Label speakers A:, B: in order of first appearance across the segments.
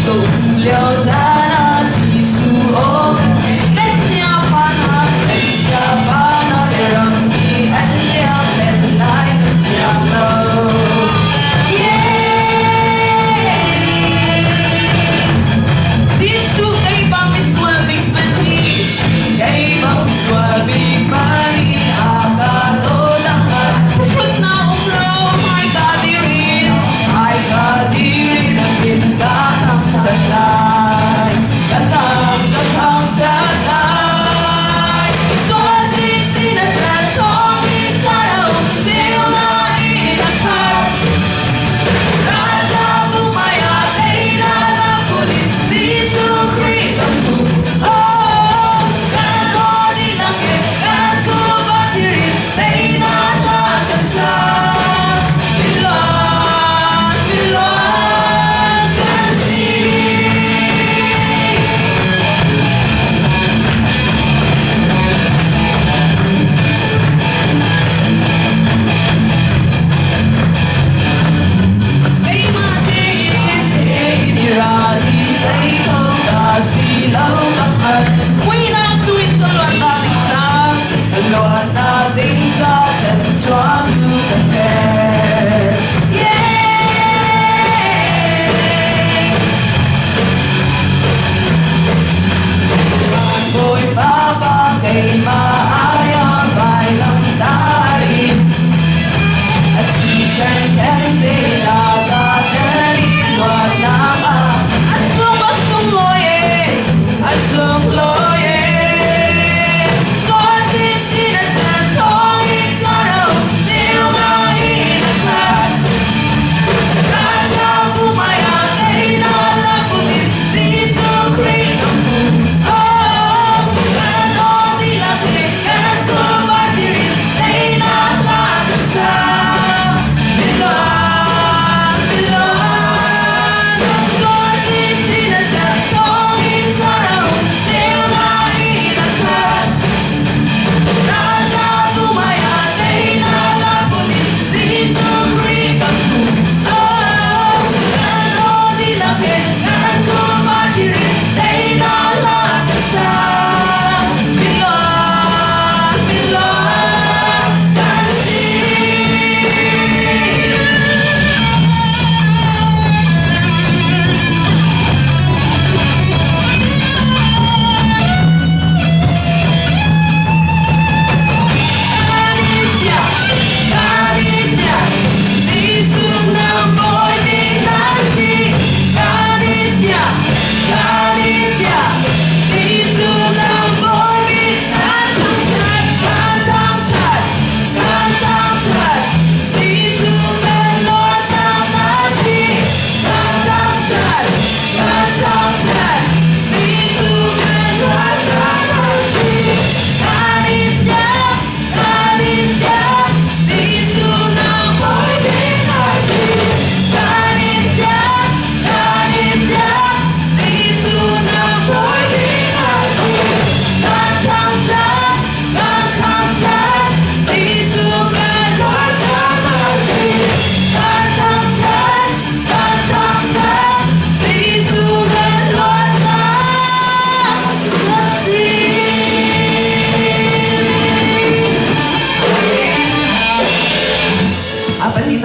A: 都留在那细数哦，人家把那人家把那人比安亮本来的香喽。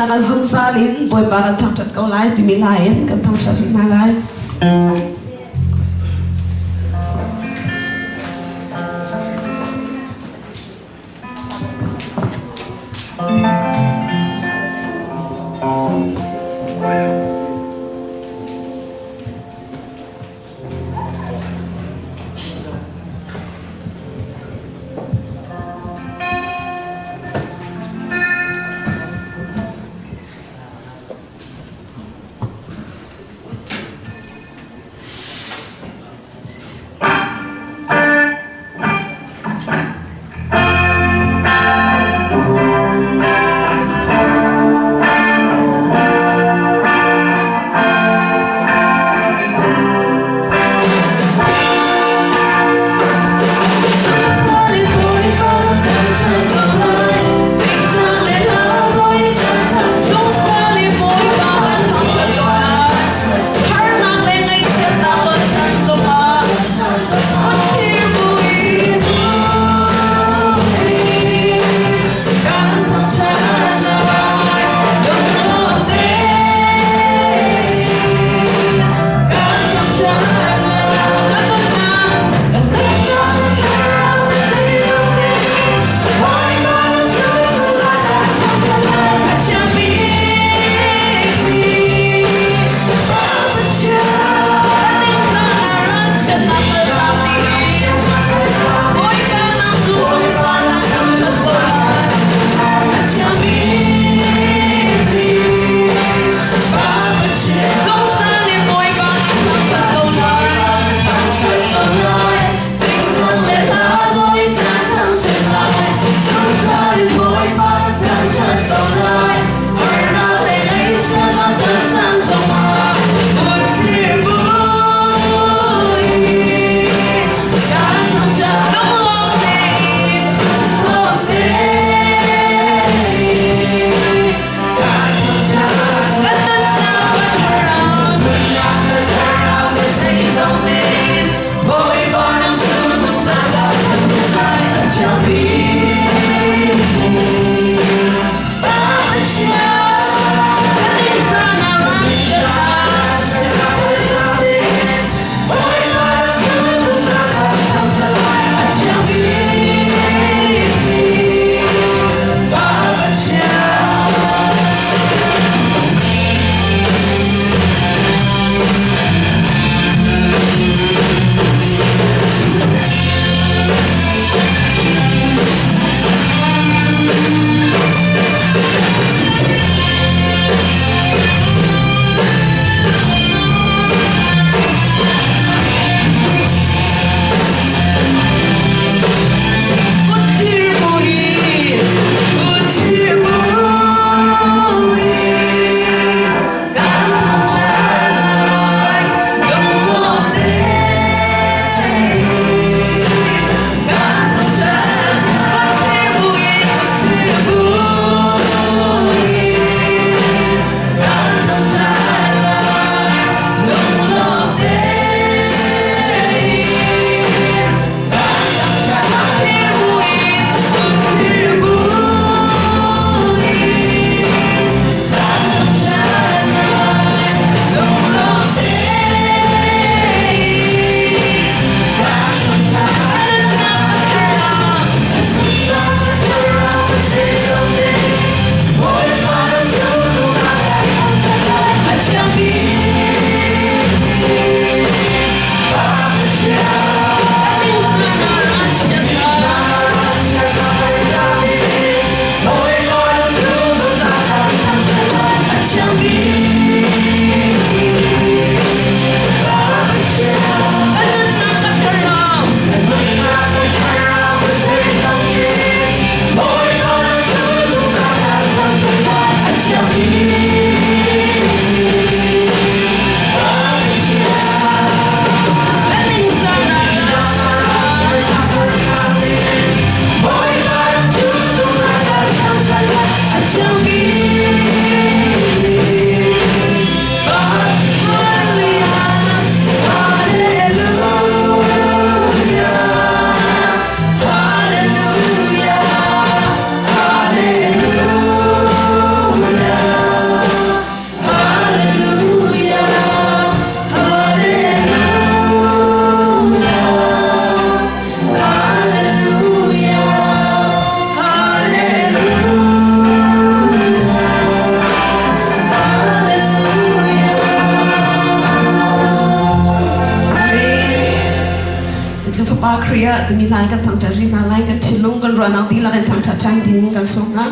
B: na zoom salin boy para thang chat kau lai ti mi lain kan thang chat na lai pa kriya demi lai ka thang ta rina lai ka thilung kan rana di la kan thang ta thang din kan songa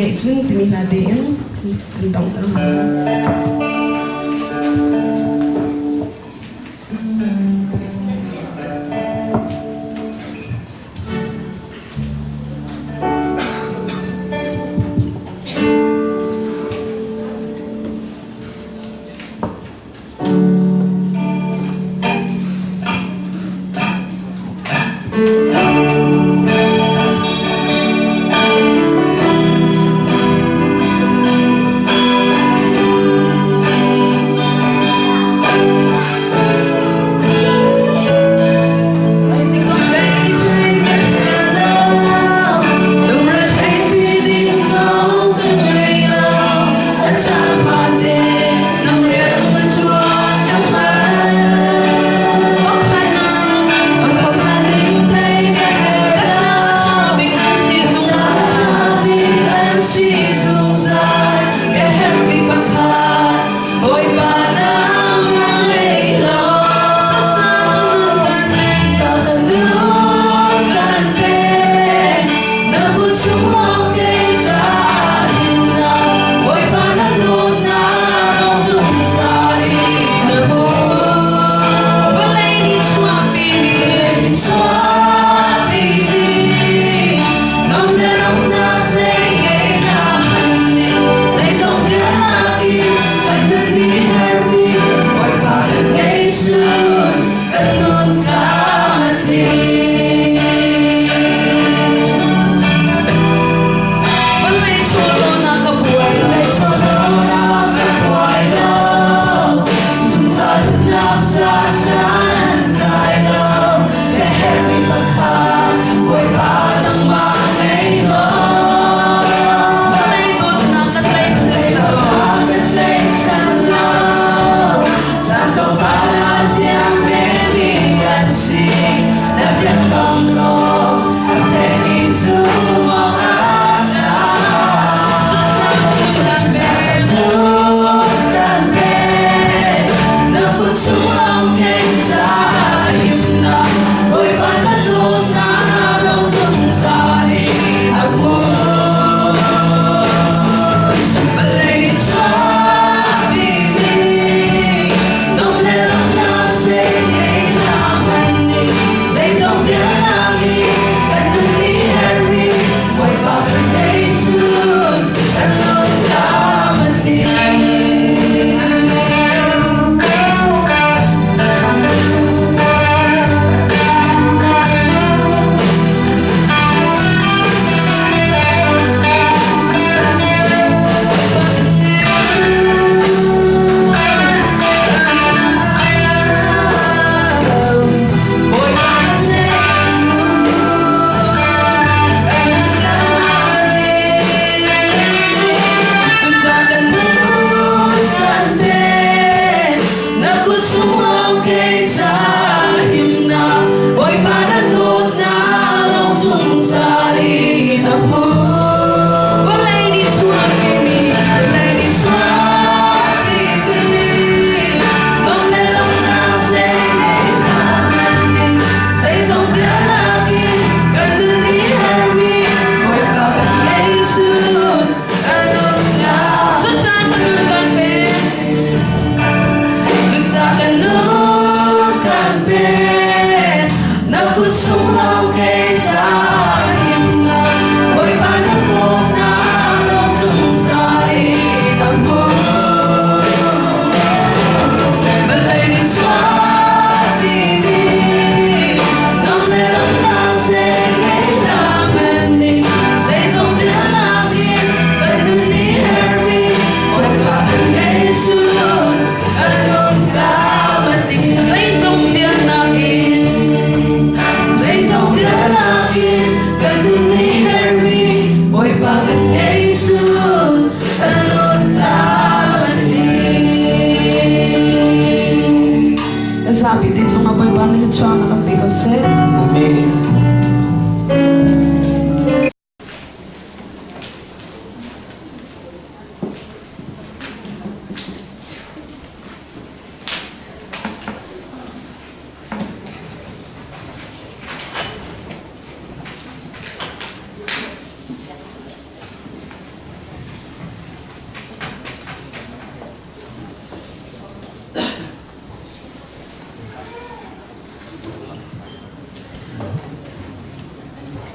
B: Để chun thì mình là đến tổng tâm.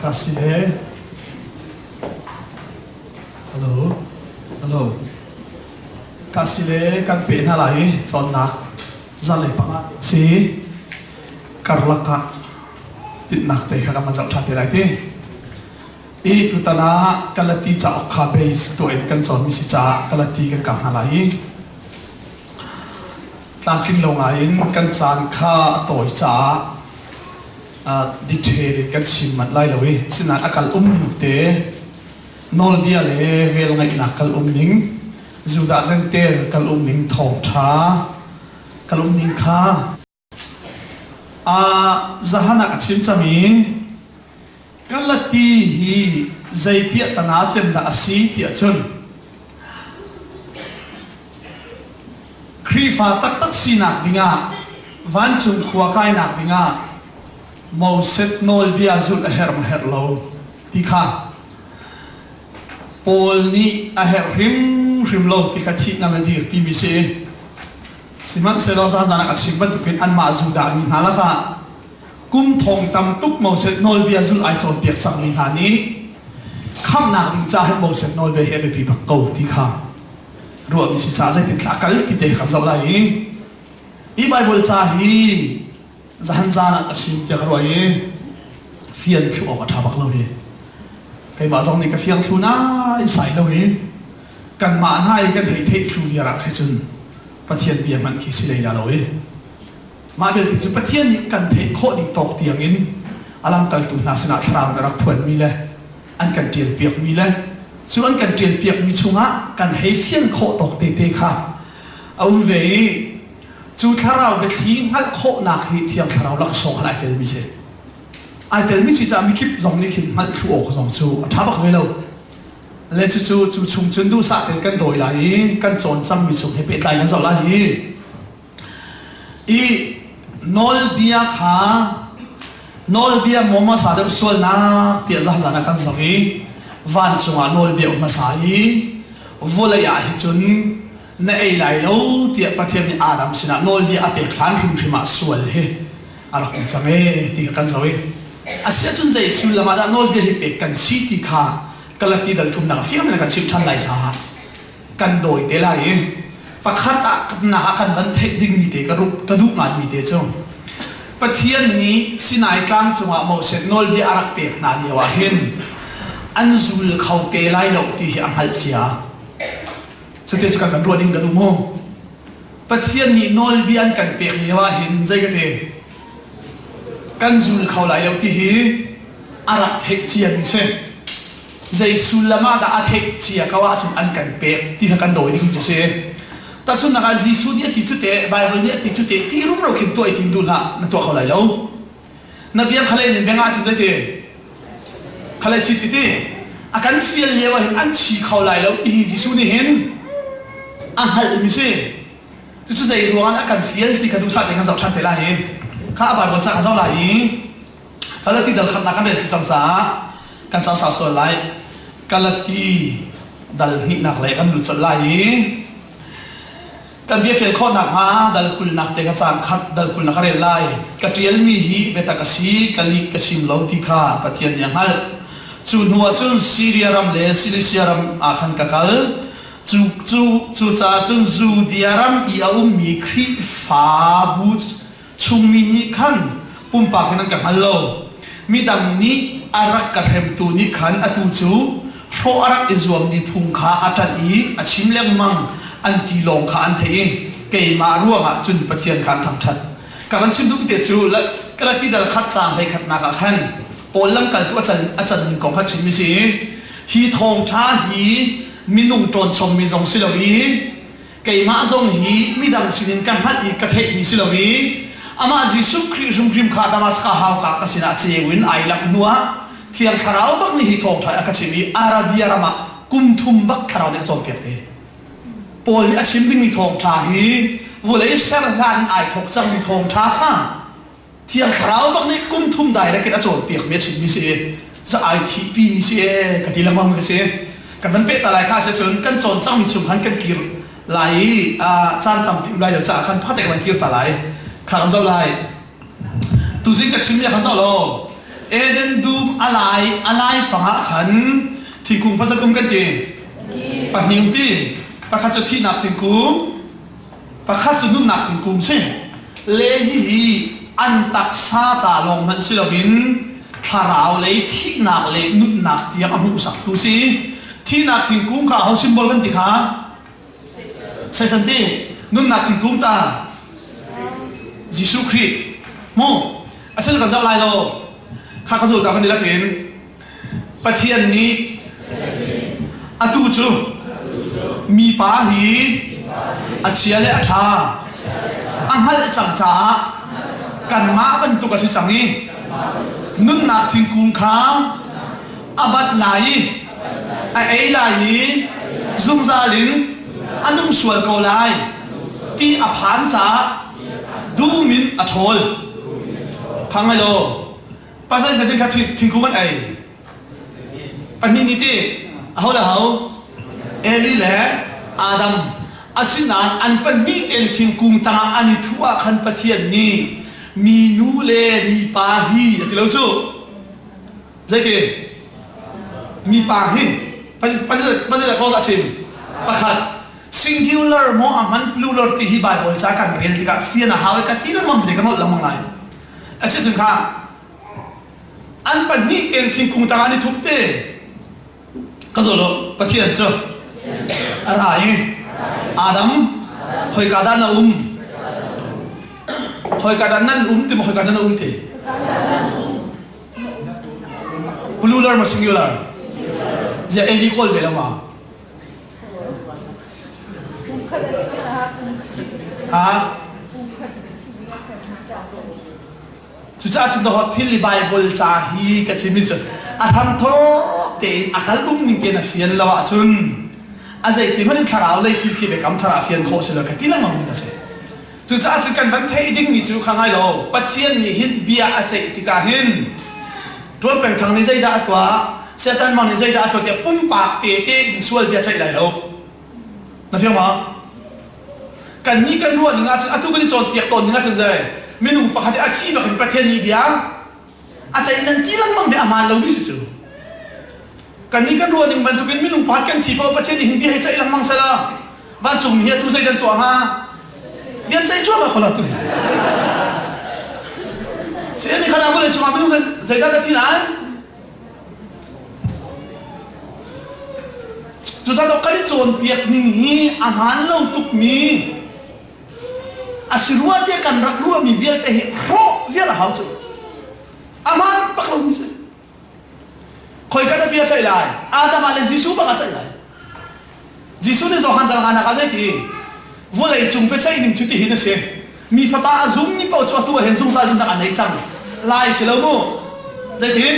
C: Kasih. Halo. Kasih kan pena lagi, contoh, zaleh pangat si karlaka tinnak teh kalau mazhab thate lagi. Itu tanah kalati cak kabeh stoin kan contoh misi cak kalati kan kah lagi. Tangkin longain kan san kha toy cak detail kan simat lai lawi sinan akal te. Nol dia le vel ngai nakal ning zuda zentel kal ning thong tha kal ning kha zahana ka chin chami kalati hi zaipia tana chen da asi tia chun krifa tak tak sinak dinga van chung khwa kai nak dinga mo set nol bia zul her lo ti kha Paul ni aher rim lo ti khachi na dir PBC siman selo sa jana ka simban tu pin an ma zu da min hala ka kum thong tam tuk mo set nol bia zul ai chon piak sak min ha ni kham na ding cha he mo set nol be he be pi ba ko ti kha ro mi si sa zai ti thla kal ti te kham zo lai I Bible cha hi zahan jana ka sim te ka roi fian khu o ka tha bak lo hi cái bà dòng này cái phiang thu na sai đâu ấy cần mạn hai cái thấy thấy thu việc cái chun bắt thiên biệt mạnh khi xí đây là rồi mà bây giờ bắt thiên những cần thấy khó định tộc tiếng in alam cần tụi na sinh ra là phuận mi lệ anh cần tiền biệt mi lệ chứ anh cần tiền biệt mi chung á cần thấy phiang khó tộc tê tê khá ông về chú thà rau cái thi ngắt khó nạc thì thiang thà rau lắc sổ lại tiền mi sẽ ai tên mình chỉ ra mình kịp dòng này kịp mất thu ổ dòng chú tháp bạc về lâu lấy chú chung chân đu sát đến căn đồi lại căn tròn trăm mình chung hết bể tay căn dầu lại ý nol bia khá nol bia mồm sát được xuân na tiệt ra là căn dầu ý van chung à nol bia mà sát ý vô lại à hết chun này lại lâu tiệt bắt thiên ni Adam xin à nol bia áp bể khán phim mà xuân hết à là cũng chẳng nghe tiệt căn dầu ý Asia chun zai sul lama da nol bia hi pe kan city kha kalati dal thum na fiam na kan chim than lai cha kan doi te lai pakhata na kan van thek ding mi te ka du ngai mi te chong pathian ni sinai tlang chunga mo set nol bia arak pe na lewa hen anzul khau te lai lo ti hi anghal chia chute chu kan ro ding da du mo pathian ni nol bia an kan pe lewa hen zai ka te kan zul khau lai lo ti hi arak thek chia ni se zai sulama da athek chia kawa chun an kan pe ti kan doi ding se ta chun na jisu ni ti chu te bible ni ti chu te ti rum ro khin toi tin dul ha na to khau lai lo na biang khalai ni benga chu te khalai chi ti te akan fiel lewa hin an chi khau lai lo ti hi jisu ni hin an hal mi se chu chu zai ruan akan fiel ti ka du sa te kan zau chan te la hiข้าบาดบนสักเจ้าไหลกาลตีดัลขัดนักกันเรื่องจังสากันสาสาวไหลกาลตีดัลหินักไหลกันหลุดจนไหลกันเบี้ยเฟียข้อหนักฮะดัลกุลนักเตะกระจานขัดดัลกุลนักเรียนไหลกระเทียนมีหีเบตากสีกะลิกระชิมเหลาที่ข้าปะเทียนยังฮัลจูนหัวจูนซีเรียรัมเลซีเรียรัมอาคันกะกัลจูจ่าจูนจูดิอารัมอีอาอุมีครีฟาบูสชุมมินิขันปุ่มปากนั้นกับฮัลโหลมีดังนี้อารักกระเทมตูนี้ขันอตูจูโฟอารักอิจวมนี้พุงขาอัตันอีอาชิมเลี้ยงมังอันตีลงขาอันเทงเกยมาร่วงจุนปะเทียนขันทำชัดกับอันชิมดูพิเตจูและกระติดัลขัดจางให้ขัดนักขันปนลังกันตัวอาจารย์นิกองขัดชิมมิสิฮีทองท้าฮีมีนุ่งโจนชมมีทรงสิลวีเกยมาทรงฮีมีดังสินินกันพัดอีกกระเทมีสิลวีอามาจิสุคริสุคริมขาดามัสกาฮาวกากสินาเจวินไอลักนัวเทียงคาราวบักนี่ฮิทองไทยอากาศิมีอาราบีอารามากุมทุมบักคาราวเด็กจอมเปียกเตปอลอาชิมดิมีทองทาฮีวุเลยเซลลานไอทอกจังมีทองทาข้าเทียงคาราวบักนี่กุมทุมได้แล้วก็จอมเปียกเมียชิมีเสียจะไอทีปีมีเสียกติลังมังมีเสียกันวันเป็ดอะไรข้าเสียจนกันจอนจังมีชุมหันกันกิรไหลจานต่ำพิมพ์ไหลเดี๋ยวจะขันพัดเด็กมันกิรตาไหลข้าเจ้าไรตูซิงกับชิมเนี่ยข้าเจ้าโล Eden dum alai fanga khan thingkung pasatum kan ti pahnim ti pakhat chu thi nak thingkung pakhat chu nun nak thingkung se le hi an tak sa cha long han silovin tharau le thi nak le nun nak ti amu sak tu si thi nak thingkung ka ho symbol kan ti kha sai san ti nun nak thingkung ta Jesus Christ mo achal ka zau lai loข้าก็สู้ตามกันดีละเห็นประเทศนี้อาตูจูมีป่าหีอาเชียและอาชาอังฮัลจังจ้ากันมาบรรทุกกระสิสังนี้นุ่นนักทิ้งกุงค้างอาบัดไหลไอไหลซุ่มซาลินอันนุ่มสวยเกาไลที่อภานจ้าดูมินอัทโลพังไงโลภาษาสันติทัศน์ทิ้งกูมันไอปัจจุบันนี้เอาละเอาเอลิและอาดัมอาศินานอันเป็นมีเต็นทิ้งกูต่างอันนี้ทั่วขันประเทศนี้มีนูเลมีปาฮีที่เราชูใจเกมีปาฮีภาษาจะพูดอะไรประคัด singular โมอามัน plural ที่ฮิบายบอลจากกันเรียนที่กับฟีน่าหาวกันที่นั่นมันเด็กกันหมดละมั้งไงอาชีพสุดท้ายอันเป็นนี่เองทิ้งกุงต่างอันนี้ทุกเตะก็จะรู้ประเทศเจ้าอะไรอาดัมหอยกาดานาหอยกาดานั่นติมหอยกาดานาเตะ plural มา singular จะเอลิโคลเวลามาฮะจุดจ้าจุดหอที่ลิบายบอลจ้าฮีกับชิมิสอาทำโทเตะอาคัลอุ้มนิ่งเตะนักเสียนละวะจุนอาศัยที่มันทาราวเลยที่คีเบกัมทาราเฟียนโคเสลกับที่ละมั่งนี่ก็เสจุดจ้าจุดกันวันเทดิ้งนี่จุดข้างไงโลปัจเจียนนี่หินเบียอาศัยที่กาหินตัวเป็นทางนี้ใจด่าตัวเสียตันมันนี้ใจด่าตัวเดียปุ่มปากเตะอินส่วนเบียใจได้โลนั่นเพียงมั้งกันนี้กันรัวนี่งาจุดทุกคนที่โจทย์เปียกตนนี่งาจุดเลยเมนูปกติอาชีพเราเป็นประเทศนี้เบียอาจจะนั่นที่ลังมั่งเบียอามาเราไม่ใช่จู่กันนี้กันรัวนี่มันทุกคนเมนูพัดกันที่พอประเทศนี้เห็นเบียให้ใจลังมั่งซะละวันจุ่มเฮียทุกใจกันตัวมาเบียใจชั่วมาคนละตัวเสียนี่ขนาดว่าเลยจุ่มเมนูใจใจที่ไหนจุดจ้าเราก็ได้โจรเปียกนี่อามาเราตุกมีอาศิรัวเดียกันรักรัวมีเวียแต่เหตุเพราะเวียละหาวจุอามันปักเราไม่ใช่คอยกันเบียใจลายอาดามาเลจิสูปักใจลายจิสูที่สองหันตะลานักใจที่วัวเลยจุ่มไปใจหนึ่งจุดที่เห็นเสียมีฟ้าป้าซุ่มนี่เป่าจัวตัวเห็นซุ่มซาจุ่มต่างอันไหนจังลายเฉลิมมูใจที่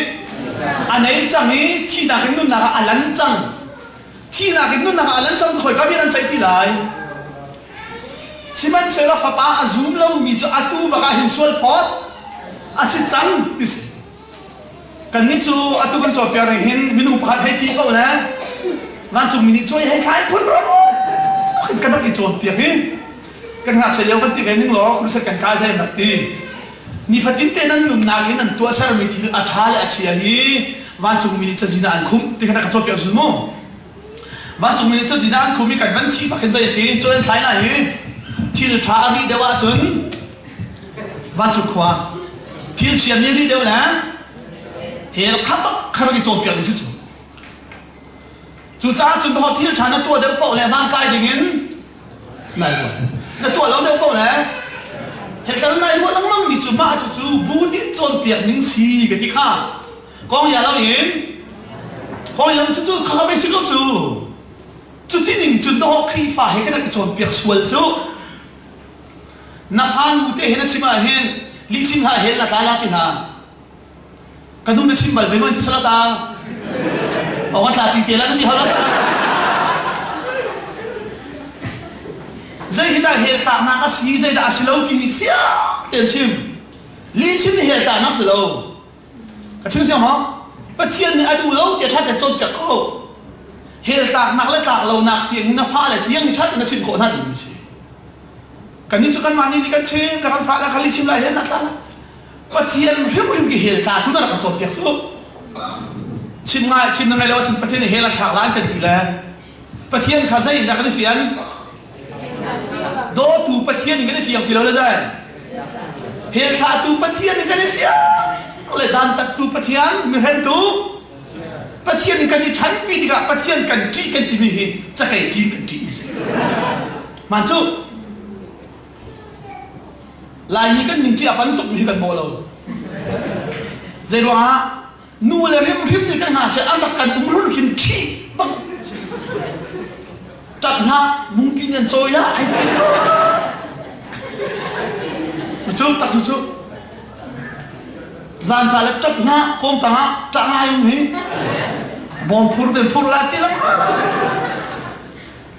C: อันไหนจังนี้ที่นักนุ่นนักอันลันจังที่นักนุ่นนักอันลันจังคอยกันเบียนันใจที่ลายสิมันเสร็จแล้วฟ้าป้าอาซูมแล้วมีจะอาตูบักหินส่วนพอดอาศิจังดิสิกันนี่จูอาตูกันจบเปียร์หินมินุพัดให้ที่เขานะวันจูมินิช่วยให้ใครคนร้องกันนักอีโจนเปียร์หินกันงานเฉลียวฟันติเวนึงหรอรู้สึกกันกายใจหนักดีนี่ฟันติเตนันหนุ่มนาลีนั่นตัวเซอร์มิทีอาชาเลอาเชียฮีวันจูมินิจะจีนอันคุ้มที่ขณะกันจบเปียร์ซูโม่วันจูมินิจะจีนอันคุ้มมีกันวันที่บักเห็นใจตีจนท้ายไหนที่เราท้ารีเดียวจนวันจุกว่าที่เชียร์นี่รีเดียวนะเฮลขับขับไปโจมเปียกที่สุดจุดจ้าจุดพอที่เราท้านั่นตัวเดียวโป้แล้วร่างกายอย่างนี้ไหนวะนั่นตัวเราเดียวโป้แล้วเหตุการณ์ไหนวะนั่งมั่งมีจุดมาจุดบูดิโจมเปียกนิ่งชีกันที่ข้ากองยาเราเห็นกองยาเราจุดข้าไม่ชิดก็จุดที่หนึ่งจุดต้องคลีฟ้าให้กันโจมเปียกส่วนจุดนับฟังอุตเห็นชิมาเห็นลิชิมหาเห็นละตาลาตินากันดูนัชิมบัลเป็นมันที่สละตาบอกว่าตาจีเตลันที่เขาละใจที่ได้เห็นตานักสีใจได้สิโลที่นี่ฟิ้งเต็มชิมลิชิมเห็นตานักสิโลกันชิมเสียงมั้งประเทศนี้อาดูโลเดี๋ยวท่านจะจนกับเขาเห็นตานักและตาเรานักเตียงนับฟ้าเลยเตียงนี่ท่านจะนัชิมโคตรน่าดีมิชิกันนี่จุกันมานี่กันชิมแล้วกันฟ้าแล้วกันลิชิมอะไรเห็นนักละ bắt thiên riêng cái hệ cả chúng nó là cái chọn việc số chim ngày lâu chim bắt thiên hệ là khảo lái cần tỷ lệ bắt thiên khá dây là cái phiền đố tu bắt thiên cái phiền thì lâu rồi hệ cả tu bắt thiên cái phiềnเลยดันตัดตูปะเทียนมีเห็นตูปะเทียนกันที่ทันปีที่กับปะเทียนกันจีกันที่มีเห็นจะใครจีกันจีมันจูลายนี้กันนิ่งจีอปันตุกมีกันโบเราใจรู้ฮะนู่เลยริมนี่กันหาเชื่ออันดับกันรุ่นกินจีบังจับละมุงกินยันโซยละไอ้เด็กมันจูตักจู gian trả lại chấp nhá không ta trả ngay không hí bom phur lại tí lắm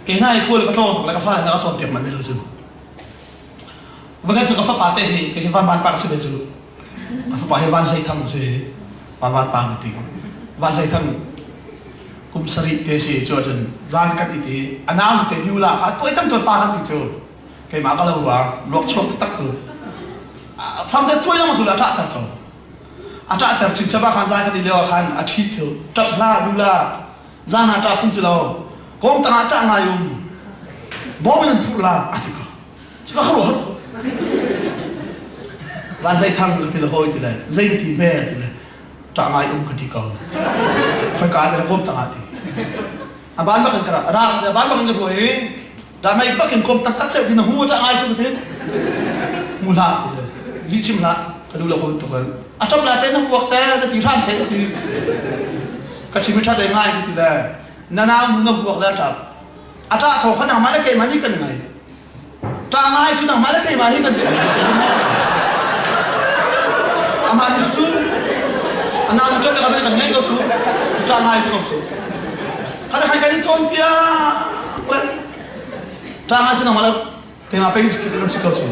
C: cái này cô là có lại cái pha nó chọn tiệm mình bây giờ bây giờ có pha pate thì cái văn ban bạc sẽ bây giờ pha văn hay thằng sẽ văn bạc tí văn hay thằng cũng sari thế sẽ cho chân gian cái tí anh em thì yêu là phải tôi tăng cho ba năm thì chưa cái mà cái lâu quá lọc chốt tắc rồi phong thế tôi là một thứ là trả thật rồiอาจารย์จึงจะว่าขันใจกันดีเลยขันอาทิตย์เถอะจับลาดูลาจานอาจารย์พุ่งจุลาวกองตั้งอาจารย์มาอยู่บ่มันพูดลาอาทิตย์ก็จะก็รู้วันไหนทำทีละห้อยทีละเจนทีแม่ทีละจ้างมาอยู่กันที่เขาค่อยการจะกองตั้งอาทิตย์บ้านบ้านกันกระด้างบ้านบ้านกันรวยแต่ไม่บ้านกันกองตั้งตัดเส้นหัวจ้างมาอยู่กันที่มูลาทีละยิ่งชิมละก็ดูแลคนตัวกันอาจารย์ลาเต้นพวกเต้นที่ร้านเต้นที่ก็ชิมชาติง่ายที่เลยนานาหนูพวกแล้วจับอาจารย์เขาขนาดมาแล้วเกี่ยมันนี่กันไงจ้างง่ายชุดหนังมาแล้วเกี่ยมันนี่กันสิอามาดิสุอันนั้นจุดเดียวกันไม่กันง่ายก็สุจ้างง่ายสิก็สุถ้าใครกันนี่ชนเปียเลยจ้างง่ายชุดหนังมาแล้วเกี่ยมันเป็นสิก็สุ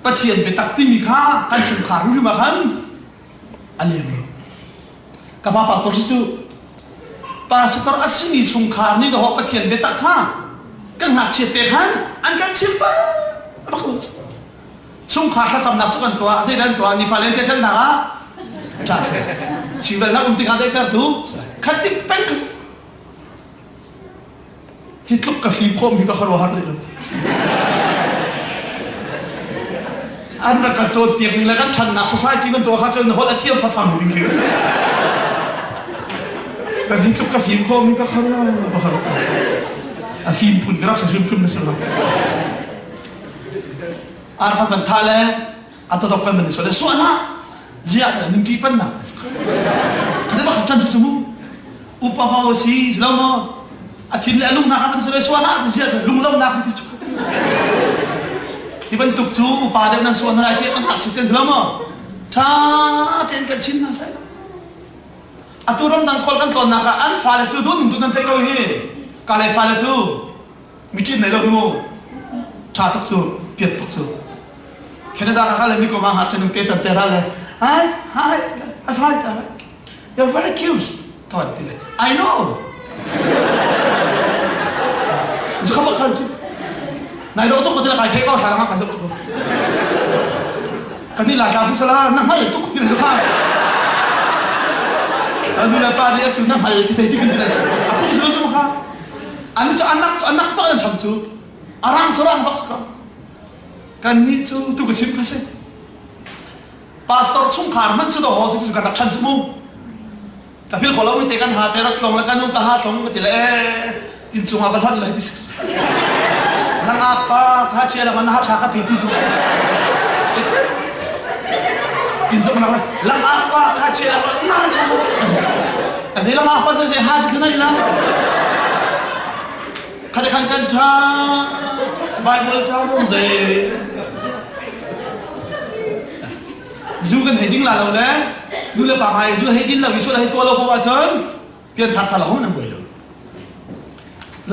C: ปะเทียนเป็นตักที่มีค่าการสุ่มขารู้มาขันอะไรอย่างกับมาปากตัวที่จู่ปาสตอร์อัศนีสุ่มขานี่ก็หอกปะเทียนเป็นตักท่ากันหักเฉียดเตะขันอันกันชิบปะอะไรก็สุ่มขาถ้าจำนักสุกันตัวใช่ดันตัวนี่ฟาเลนเตชันนะจ้าเสียชีวิตนักอุ้มติงอะไรกันดูขัดติเป็นกันฮิตลุกกับฟีโคมีก็ขรวหันเลยอันนั้นก็โจทย์เปียกนึงแล้วก็ทันนักสังคมมันตัวเขาจะหัวละเที่ยวฟังจริงๆแต่ที่ทุกกระฟิล์มคมนี่ก็เขาเนาะเขาอะฟิล์มพุ่นกระสับชุ่มๆนะสิครับอันนั้นมันท่าเลยอันตัวดอกกันมันส่วนเลยส่วนละเจียแต่หนึ่งที่เป็นหนักแต่ว่าขันจะสมุอุปภาวสีแล้วเนาะอาทิตย์ละลุงนักมันส่วนเลยส่วนละเจียแต่ลุงเล่านักที่สุดที่เป็นตุกจูอุปาเดียวนั้นส่วนอะไรที่อันหักสุดเต็มแล้วมั้งท่าเต็มกันชิ้นนะใช่ไหมอัตุรมดังคนกันตอนนักอันฟ้าเลยจูดูหนึ่งตัวนั้นเท่าไหร่กาเลยฟ้าเลยจูมิจินไหนเราดูท่าตุกจูเปียกตุกจูแค่นั้นได้ก็เลยนี่ก็มาหาเส้นเตี้ยจัดเตะอะไรhi you're very cute ก็ว่าติเลย I know จะเข้ามากันสินายโดนทุกคนจะขายเทก็ใช้แล้วมั้งขายทุกคนกันนี่หลายการศึกษานั่งให้ทุกคนที่จะขายอันนี้ละป้าที่จะนั่งให้ที่ใส่ที่กันที่ไหนพูดสุดๆมั้งอันนี้จะอันนักต้องทำจู่อารามสุรานบักส์กันนี่จู่ตุกชิมกันสิพาสตอร์ชุ่มขามันจู่ตัวหัวจู่กันรักชันจู่มั้งแต่พี่คนเราไม่เจอกันหาแต่รักสองแล้วกันนุ่งก็หาสองก็ติเลยอินจู่มาบัลลังก์เลยที่สุดlang apa kasih ada mana hak piti tu pinjam mana lang apa kasih ada mana kasih lang apa saja hak kena hilang kadang kan Bible carum deh zugan heading lalu deh dulu pakai zugan heading lah visual heading walau pembacaan biar tak salah orang boleh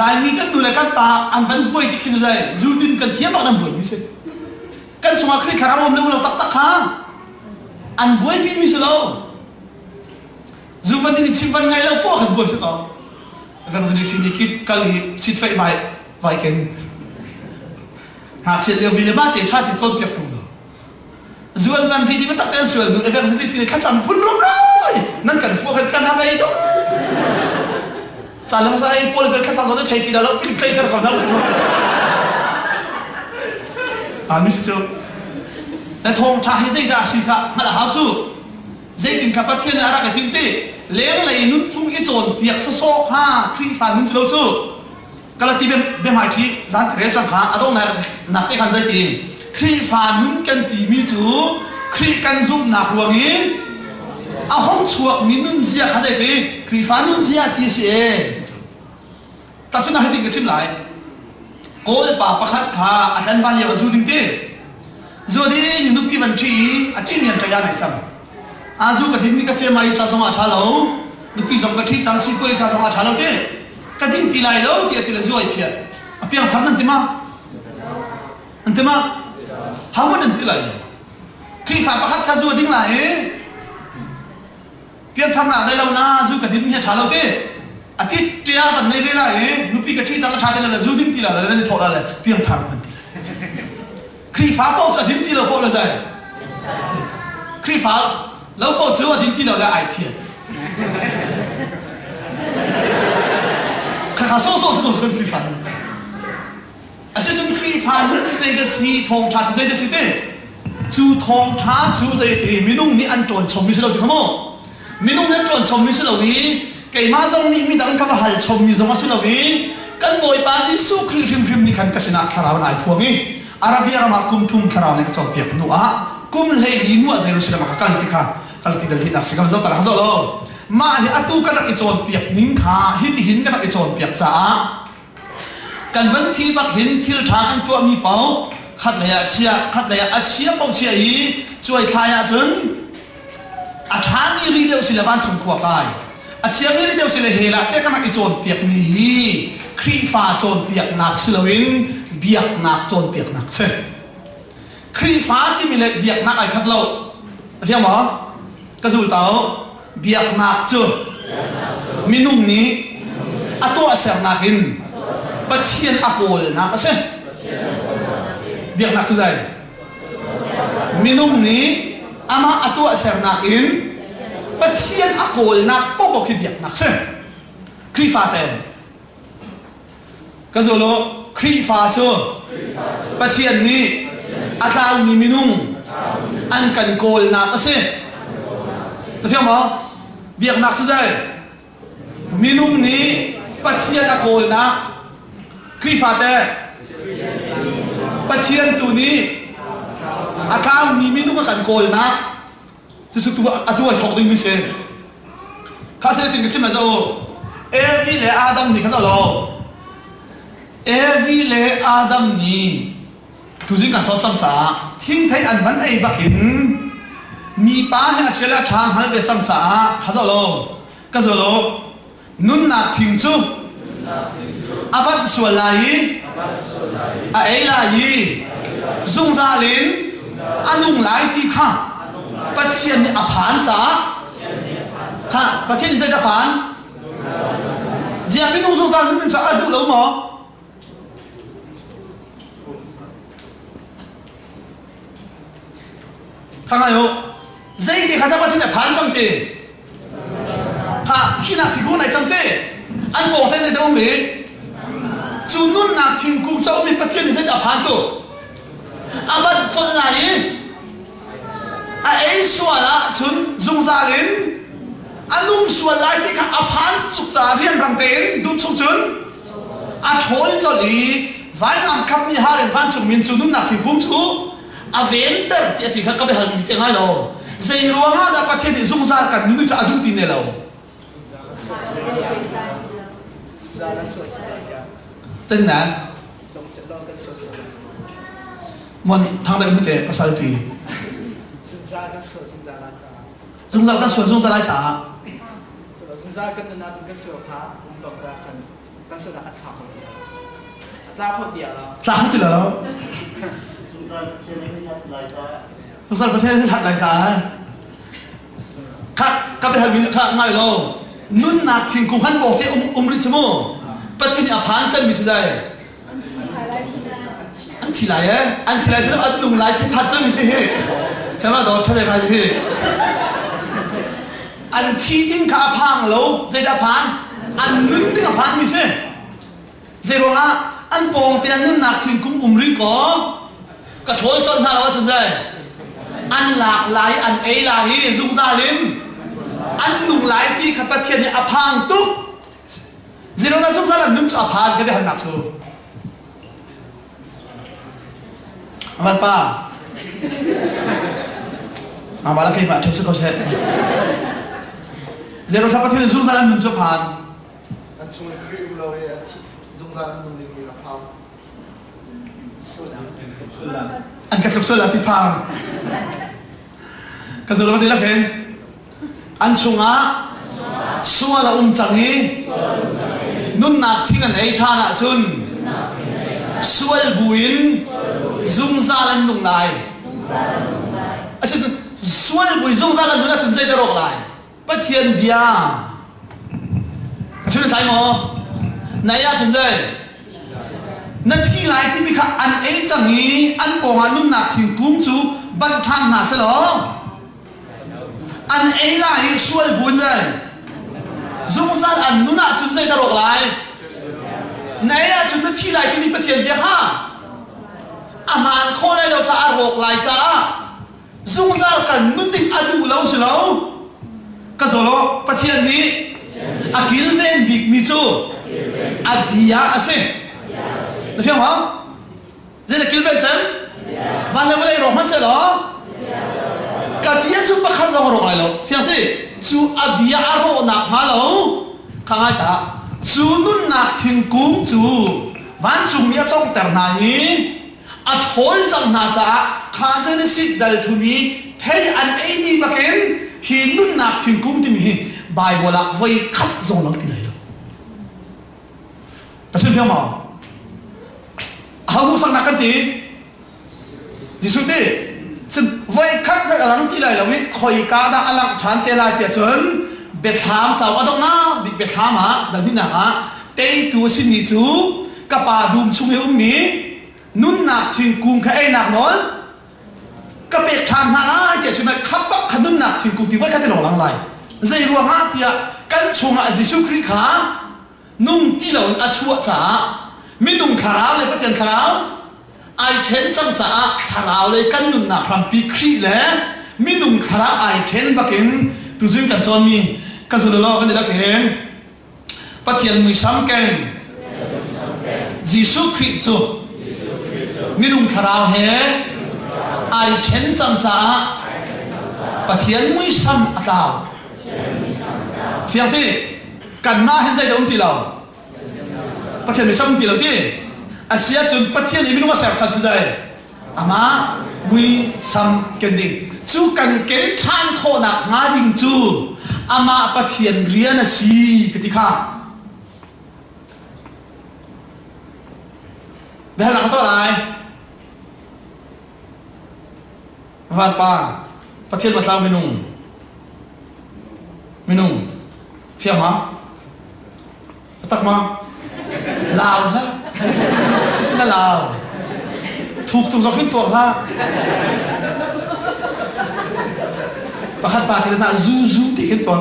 C: ลายมีกันดูแลกันปาอันฟันบุยที่คิดได้จูดินกันเทียบกับน้ำบุยมิใช่กันสมาคริกคารามอมเรื่องเราตักข้าอันบุยพินมิใช่เราจูฟันที่ชิมฟันไงเราพวกกันบุยใช่ไหมกันจะได้สิ่งที่คิดกันเลยสิทธิ์ไฟกันหากเสียเรียววิเลมาเตะชาติที่ต้นเปียกดู ส่วนวันพี่ที่มันตัดแต่ส่วนเอฟเอ็มซีขั้นสั่งพุ่นรุ่งเลยนั่นกันพวกกันทำอะไรต้องสารมาใส่พวกเราขั้นสั่งเราใช้ตีเราปิ้งไก่กันก่อนนะไม่ใช่จูแต่ทงท่าให้ใจด่าสิครับมาละหาจูใจถึงกับประเทศอะไรกันทิ้งตีเลี้ยงอะไรนุ่นทุ่งอีโจนเปียกโซ่ผ้าครีมฟันนุ่นจะรู้จูก็เลยตีเป็นหมายที่จานเรียนจังขาอาต้องนักเตะขันใจตีครีฟานุ่นกันตีมีจูครีกันซุ่มหนักรวงนี้เอาห้องชัวมีนุ่นเสียขันใจตีครีฟานุ่นเสียที่เสียตัดสินให้ติงกันชิมไหลโกลป่าประคัดขาอาจารย์บ้านเยาวจูติงตีจูดีมีนุ่นพี่บัญชีอาทิตย์นี้จะยังไงซ้ำอาจูกับทีมนี้ก็เชื่อมาอยู่จ้าสมาชาเรานุ่นพี่สมกับที่จ้าสิบก็จ้าสมาชาเราตีกันทิ้งตีไล่เราที่ตีไล่ช่วยเพียรเพียงทำนั่นตีมานั่นตีมาหาวันนั่นตีไล่ครีฟาประคัดข้าสู้ทิ้งไล่เพียงทำนั่นได้เราหน้าสู้กันทิ้งเพียรชาเราตีอาทิตย์เดียวมันในเวลาลูกพี่กับที่จังชาติเราสู้ทิ้งตีเราแล้วได้ถอดอะไรเพียงทำนั่นตีครีฟาบอกจะทิ้งตีเราบอกเลยใช่ครีฟาเราบอกจะว่าทิ้งตีเราแล้วไอเพียรข้าสู้是都是跟ครีฟัน而且从ครีฟันที่ใจ的是ทองชาที่ใจ的是的จูทองชาจูใจ的มีนุ่งนี่อันจวนชมมิสเราที่ขโมมีนุ่งนี่จวนชมมิสเราวีไก่มาทรงนี่มีดังกับหัลชมมิสมาสุเราวีกันบ่อยป้าสิสู้ครีมนี่ขันกษณะคาราวน์ไอพวกนี้อาราบีอารามากุมทุ่มคาราวน์ในกระจกเปียกนัวกุมเลยยินว่าใจรู้สิเรามากันที่ข้ากันที่เดินที่นักสิกันจะตระหนักโลมาที่อตูกันนักอิจฉาเปียกนิ่งขาฮิตหินกันนักอิจฉาเปียกจ้ากันวันที่บักหินที่ทางอันตัวมีเป้าขัดเลยอาเชียขัดเลยอาเชียเป้าเชียอีช่วยทายอาจนอาทางนี้รีเดียวสิละบ้านชมขวบไปอาเชียนี้รีเดียวสิละเฮลักแค่กันนักอิจฉาเปียกมีครีฟ้าโจนเปียกหนักสิละวินเบียกหนักโจนเปียกหนักเช่ครีฟ้าที่มีเล็กเบียกหนักไอ้ขัดเราเชื่อมั้ยก็สู้เต้าเบียกหนักจูมีนุ่มนี้อัตัวเสียงนักินปัจเจียนอโกลนักเช่เบียกหนักจูได้มีนุ่มนี้อามาอัตัวเสียงนักินปัจเจียนอโกลนักปกคิดเบียกหนักเช่ครีฟาเตนก็สู้โลครีฟาจูปัจเจียนนี้อาตาอุมีนุ่มอันกันโกลนักเช่แล้วเชื่อมั้ยเบียกหนักสุดเลยมีนุ่มนี้ปัจเจียนตะโกนนะครีฟาเต้ปัจเจียนตัวนี้อาการมีนุ่มกันโกนนะสุดตัวตัวถกดึงไม่เช่ข้าเสด็จถึงชิมมาเจ้าเอวีเลอาดัมนี่ข้าเจ้าเราเอวีเลอาดัมนี่ทุกสิ่งการชดจังจ้าทิ้งไทยอันวันไอ้บักหินมีป้าให้อาเชลทางให้ไปสังสารข้าเจ้าโลก็จะโลนุ่นนักทิ้งจูอาบัดส่วนไหลอาเอลายซุงซาลินอานุ่งไหลที่ข้าปัจเจียนนี่อาผานจ้าข้าปัจเจียนนี่ใจจะผานเจียไม่นุ่งซุงซาลินจะอาดุหรือหมอข้างในอยู่ใจที่ข้าจะมาที่ไหนผ่านจังเตะข้าที่นักที่กูไหนจังเตะอันบอกแต่ใจเดิมเลยจุนนุ่นนักที่กูจะมีประเทศที่จะผ่านตัวอาบัดจนไหนไอ้ส่วนละจุนซุงซาลินอันนุ่มส่วนไหนที่ข้าผ่านจุดตาเรียนรังเตนดูชุกจุนอาโถนจลีไว้นำคำนี้หาเรื่องฟันจุมินจุนนุ่นนักที่กูชูอาเวนเตอร์ที่ข้าก็ไปหามีเตียงให้เราใจรัวงาจากประเทศที่ซุ่มซ่ากันนึกจะอาจุตินเราจะที่ไหนมันทางใดไม่เตะภาษาปีซุ่มซ่ากันสวนซุ่มซ่าลายสาซุ่มซ่ากันสวนซุ่มซ่าลายสาซุ่มซ่ากันนั่นจึงก็สวนขาผมต้องจะกันสวนอัดขาลาคนเดียวแล้วลาคนเดียวแล้วซุ่มซ่าประเทศนี้ไม่ใช่ลายสาซุ่มซ่าประเทศที่ถัดลายสาข้าก็ไปหาวินข้าง่ายโลนุ่นนักทิ้งกูหันบอกที่ริชโมปัจจุบันอภานจะมีสิ่งใดอันที่ไรอันที่ไรฉันเอาดุงไรที่พัดจะมีสิ่ง ใช่ไหมโดดทะเลมาที่อันที่ดิ้งขาพังโลใจดาพันอันนึงดิ้งขาพังมิเซ่เจโรฮะอันปองเตียนนึงหนักถึงคุ้มริก็กระโถนจนท่าเราจะได้อันหลากหลายอันเอลาฮีซุงซาลิมอันหนุ่มหลายที่ขัดประเทียนเนี่ยอพังตุ๊กเจโรนั้นซุงซาลิมนึกจะอพังก็ได้หันหนักสู้มันป้ามาแล้วใครมาทุบสักเขาเช่เจโรชับประเทียนซุงซาลิมนึกจะพัง
D: อันช่วยรีบเราเนี่ยซุงซาลิมนึกจะพัง
C: อันกระจุกเสื้อที่พังกระสุนมันดีละเห็นอันสุงะสัวละจังงี้นุ่นนักที่กันไอ้ท่านะชุนสวยบุญซุงซาลันนุ่งลายอาจจะสวยบุญซุงซาลันนุ่งน่าจะใจจะรกลายปะเทียนเบียชื่อไทยมั้งนายาฉันใจนั่นที่ไรที่มีข้าอันเอจังงี้อันปองอันนุ่นหนักถึงกุ้งจูบันทังหนาเสลออันเอไลช่วยบุญเลยซุงซาอันนุ่นหนักจุดใจตลกไรไหนอะจุดที่ไรที่มีประเทียนเดียค่ะอามันโคเลยเราจะอารกไรจ้าซุงซากันนุ่นติดอดูเราสิเราก็สโลประเทียนนี้อากิลเวนบิกมิจูอาบิยาอาเซ你听好，这个几分钟，完了我来罗曼塞了，个别就不看上我罗来了，听得，就阿别阿罗拿马了，看下他，就侬拿听公主，完就没做得那里，阿头张那扎，看着那些得图米，睇安哎你不见，he侬拿听公的米，拜我啦，为看中了进来了，不是听吗？Hamusak nak kanti, jisuti, voi kat kat alang tilai lawi koi kada alang chan telai tia chun betham chaw adong na betham ha dan hina ha tei tu sin ni chu kapa dum chung he mi nun nak thing kung kha ai nak non ka betham ha la tia chima khap tok khanun nak thing kung ti voi khat te lo lang lai zai ruang ha tia kan chunga jisu kri kha nung ti lo a chua cha mi nung kharao le pathian kharao ai then chang cha kharao le kan nun na khram pi khri le mi nung khara ai then bakin tu zui kan chon mi ka zu lo kan de la ken pathian mi sam ken jisu khri chu mi nung kharao he ai then chang cha pathian mi sam atao fiang ti kan na hen zai dom ti loประเทศไม่ใช่คนที่เราที่อาเซียจนประเทศนี้ไม่รู้ว่าแสบสันใจอามาวิซัมเก่งดิ่งจูกันเก่งทานโคนักงาดิ่งจูอามาประเทศเรียนสีกติกาเดี๋ยวหลังตัวอะไรวันป้าประเทศมาเล่าไม่นุ่งเที่ยวมาตักมาลาวละใช่ไหมลาวถูกสอบขึ้นตัวละประคัตปาที่นั่นซูตีขึ้นตัว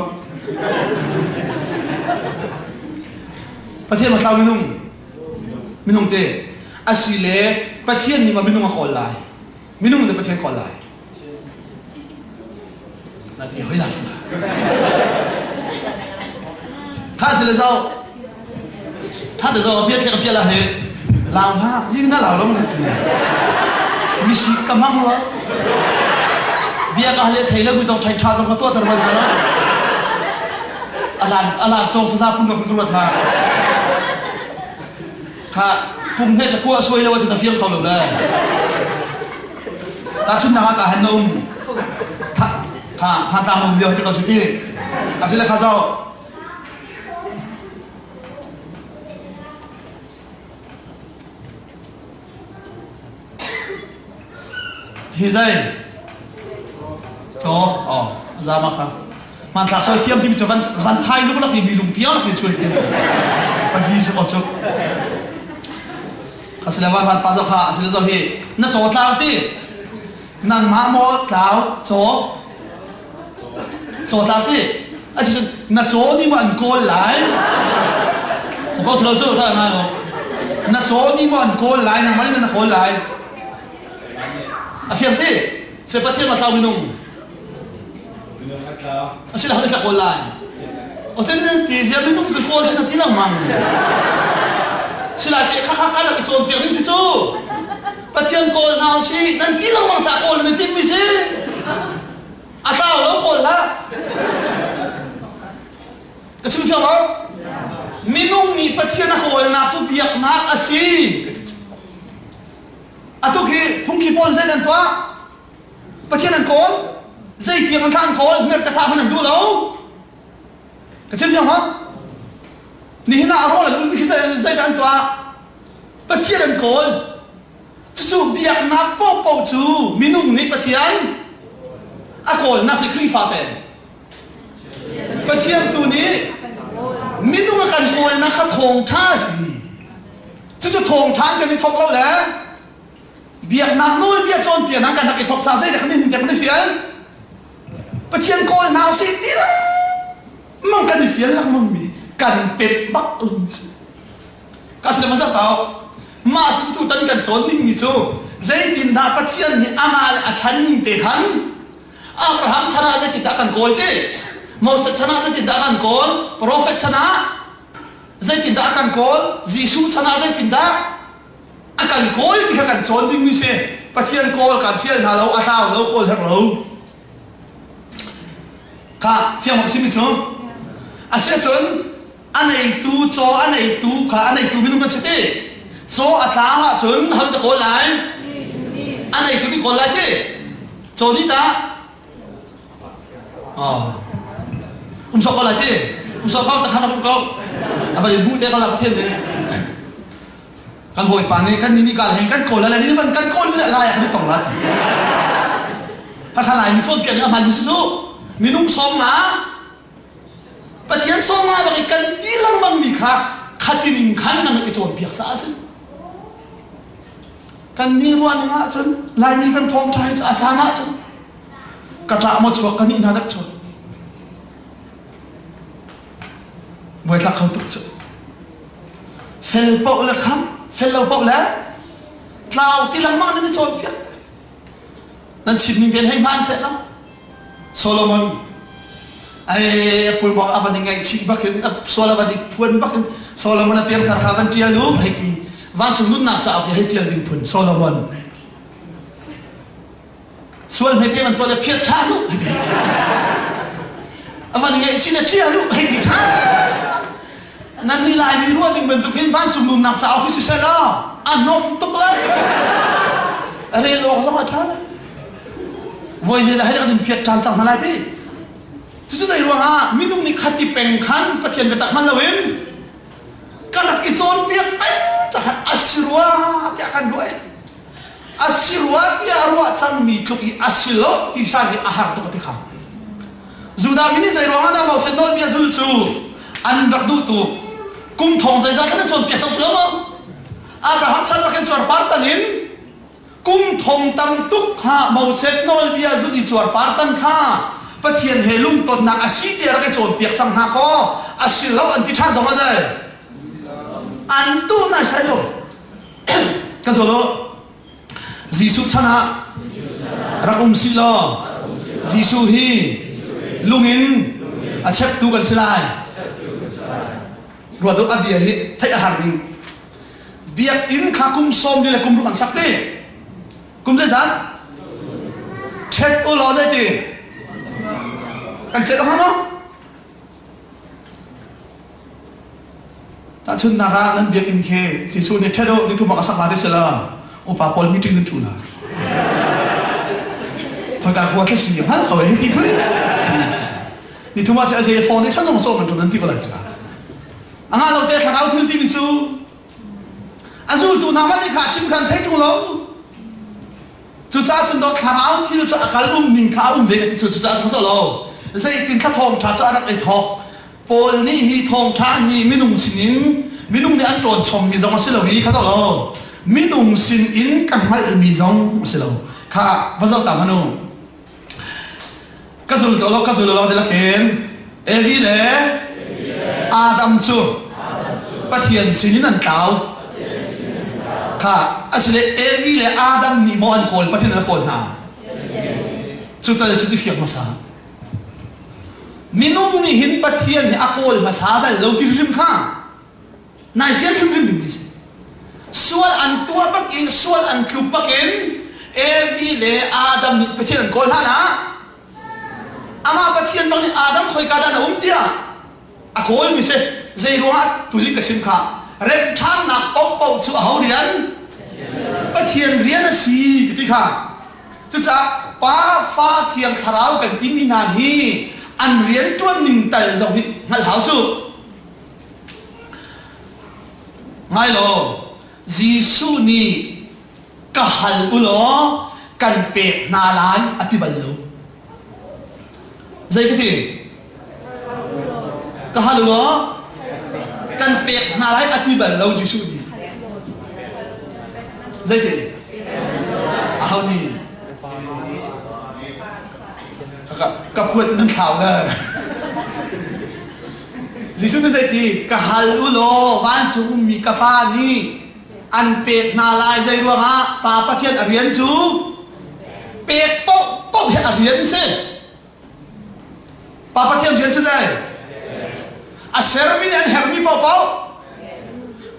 C: ประเทศมาเข้าไม่นุ่งเตะอาศิเลประเทศนี้มาไม่นุ่งมาขอลายไม่นุ่งในประเทศขอลายนาทีเฮ้ยหลังสิถ้าสิเลเจ้าถ้าแต่เราเบี้ยเทียกับเบี้ยละเฮ้ลาวละยิ่งน่าลาวแล้วมันถึงมีสิกำมังวะเบี้ยก็เฮเลไทยแล้วกูจะใช้ชาสองตัวตระบันนะอาลาทรงสซาพุ่งกับพุ่งกรวดมาข้าพุ่งเพชรจะกู้ช่วยแล้วว่าจะเฟี้ยงเขาหรือได้ตาชุนนางตาหันนมท่าตามนมเดียวที่เราชุดที่อาศิเลข้าเจ้าฮิใจโจอ๋อจามาค่ะมันจากช่วยเทียมที่มีจุดวันไทยนู้นเราคือมีลุงเปียวเราคือช่วยเทียมปัจจัยสุดจุดข้าศึกวันปัจจุบันข้าศึกเจ้าที่นั่นโจทย์เราที่ nàng má mò tao cho tao đi à chứ na cho đi mà ăn cồn lại có sửa sửa ra nào na cho đi mà ăn cồn lại nàng má đi na cồn lại à phiền thế sẽ bắt thiên mà sao minung à sẽ làm cái cồn lại ở trên thì giờ minung sẽ cồn trên là tí nào măng sẽ là cái khắc khắc là cái trộn biển chứ chú bắt thiên cồn nào chi nên tí nào măng sẽ cồn nên tí mi chứ à sao nó cồn lá cái chuyện gì mà minung ni bắt thiên là cồn nào chú biếc nát à xí à tôi khi phung khi bol dây đàn toa bắt thiên đàn cồn dây tiệm ăn khang cồn người ta tham hơn đàn du lâu cái chuyện gì mà ni na rồi là cái dây đàn toa bắt thiên đàn cồn chú biếc nát bốc bốc chú minung ni bắt thiên à cồn nát sẽ khinh phạt đấy bắt thiên tu ni minung là cần cồn nát khát thong tha gì chú thong tha cái này thong lâu đấy biếc nát nuôi biếc trôn biếc nát cần cái thong xa dây để cái này để cái này phiền bắt thiên cồn nào xí tí lắm mong cái này phiền lắm mong mi cần bệt bắc luôn cái gì mà sao tao mà chú tận cần trốn ninh như chú dây tin đã bắt thiên ni amal à chăn ninh tê khăn Abraham chana dây tin đã cần cồn thế Moses chana dây tin đã cần cồn prophet chana dây tin đã cần cồn Jesus chana dây tin đã cần cồn thì cần trốn ninh như thế bắt thiên cồn cần phiền hà lâu à sao lâu cồn thật lâu cả phiền một xin chú à sẽ chốn anh này tu cho anh này tu cả anh này tu mình không có thế cho à tháo à chốn hơi ta cồn lại anh này tu bị cồn lại thế cho đi ta sao có lại thế sao không ta khăn không có à bây giờ bút thế có làm thiên đấy căn hồi bản này căn ní cả hình căn cồn lại đi vẫn căn cồn lại lại đi tổng lạiถ้าlại mình chôn tiền nữa mà mình số mình nung xóm mà bắt thiên xóm mà cái căn tí lăng bằng mình khát tin khăn năng cái chôn việc xã chứ căn ní luôn ngã chứ lại mình căn thong thái à cha ngã chứ cả trả một số căn ní nào đất chôn với là không tự chủ phèn bộ là khăm phèn lâu bộ là lao tí lăng mang đến chôn việc nên chỉ mình tiền hay man sẽ lắm Solomon ai pun mau apa dengan cik bakin Solomon di pun bakin Solomon apa yang terkawan dia lu hati van sungguh nak sah apa hati yang pun Solomon Solomon hati man tu le piat thang lu apa dengan cik dia lu hati thang nan nilai ni luar dengan bentukin van sungguh nak sah apa sih saya anom tu pelai ada lo sama thang voi giờ hay là việc tràn trọc lại thế chú dạy luôn à mình đúng khát đi bèn khăn bắt tiền về tặng man lawin cái là cái chốn việc bèn chẳng hạn asirwa thì akan đuổi asirwa thì arwa chẳng mi chụp asilo thì sao thì ahar tu cái khang dù đã mình dạy luôn à mau sẽ nói bây giờ chú ăn đặc đủ tu cùng thòng dạy ra cái chốn việc sao sớm không Abraham chân vào cái chốn part tanin cung thong tam tuk ha Moses nol bia zu di chuar partan kha pathian helung tot na asi te ra cái chon piak chang ha ko asil lo an ti than zong a zai an tu na sai lo ka zo lo jisu chana rakum si lo jisu hi lungin a chep tu kan silai ro do a bia hi thai a har ding biak in kha kum som ni le kum ru an sak te cũng dễ dàng chết ô lò dễ thì càng chết không không ta chân naga nên việc in khe chỉ số này chết đâu đi thu mặc sắc lá thế là ô bà Paul meeting nên thu na thôi cả khoa cái gì hả cậu ấy thì thôi đi thu mặc cái phone này chắc là một số mình thu nên thì có lại chứ anh à lâu tết thằng áo thiên thì mình chú anh chú tu nằm đi khát chim khăn thấy tu lâu chú cha chúng tôi khám áo thì chú cái nín khám về cái chú cha chúng tôi lâu dây tin khát thòng thà cho anh ấy thọ Paul ni hi thòng thà hi minung xin minung ni anh tròn chồng mi giống mà xin lâu hi khát lâu minung xin in cầm hai mi giống mà xin lâu kha bazau tam hanu kazul lo de la ken evi le adam chu pathian sinin an tau kha asile evi le adam ni mo an kol pathian an kol na chu ta chu ti fiak masa minung ni hin pathian ni akol masa dal lo ti rim kha nai fiak rim ding dis sual an tua bakin sual an klub bakin evi le adam ni pathian an kol ha na ama pathian bang adam khoi ka da na tia akol mi se zai ruat tu ji ka sim kha rem thang nak pop pop chu hau rian pathian rian si ti kha chu cha pa fa thiang kharau kan ti mi na hi an rian tuan ning tal zo hi ngal hau chu ngai lo jisu ni ka hal ulo kan pe na lan atibal lo zai cái gì cái hai lúa căn bẹt na lái ati bẩn lâu chỉ suy zai gì hao đi cặp quần nâng thảo nè chỉ suy zai gì cái hai lúa van chú mi cặp ba ni ăn bẹt na lái zai luôn á pa thiên ở biển chú bẹt bốc hiện ở biển chứ Papa thiên biến chứ gì? À Sermi nên Hermi bảo bảo,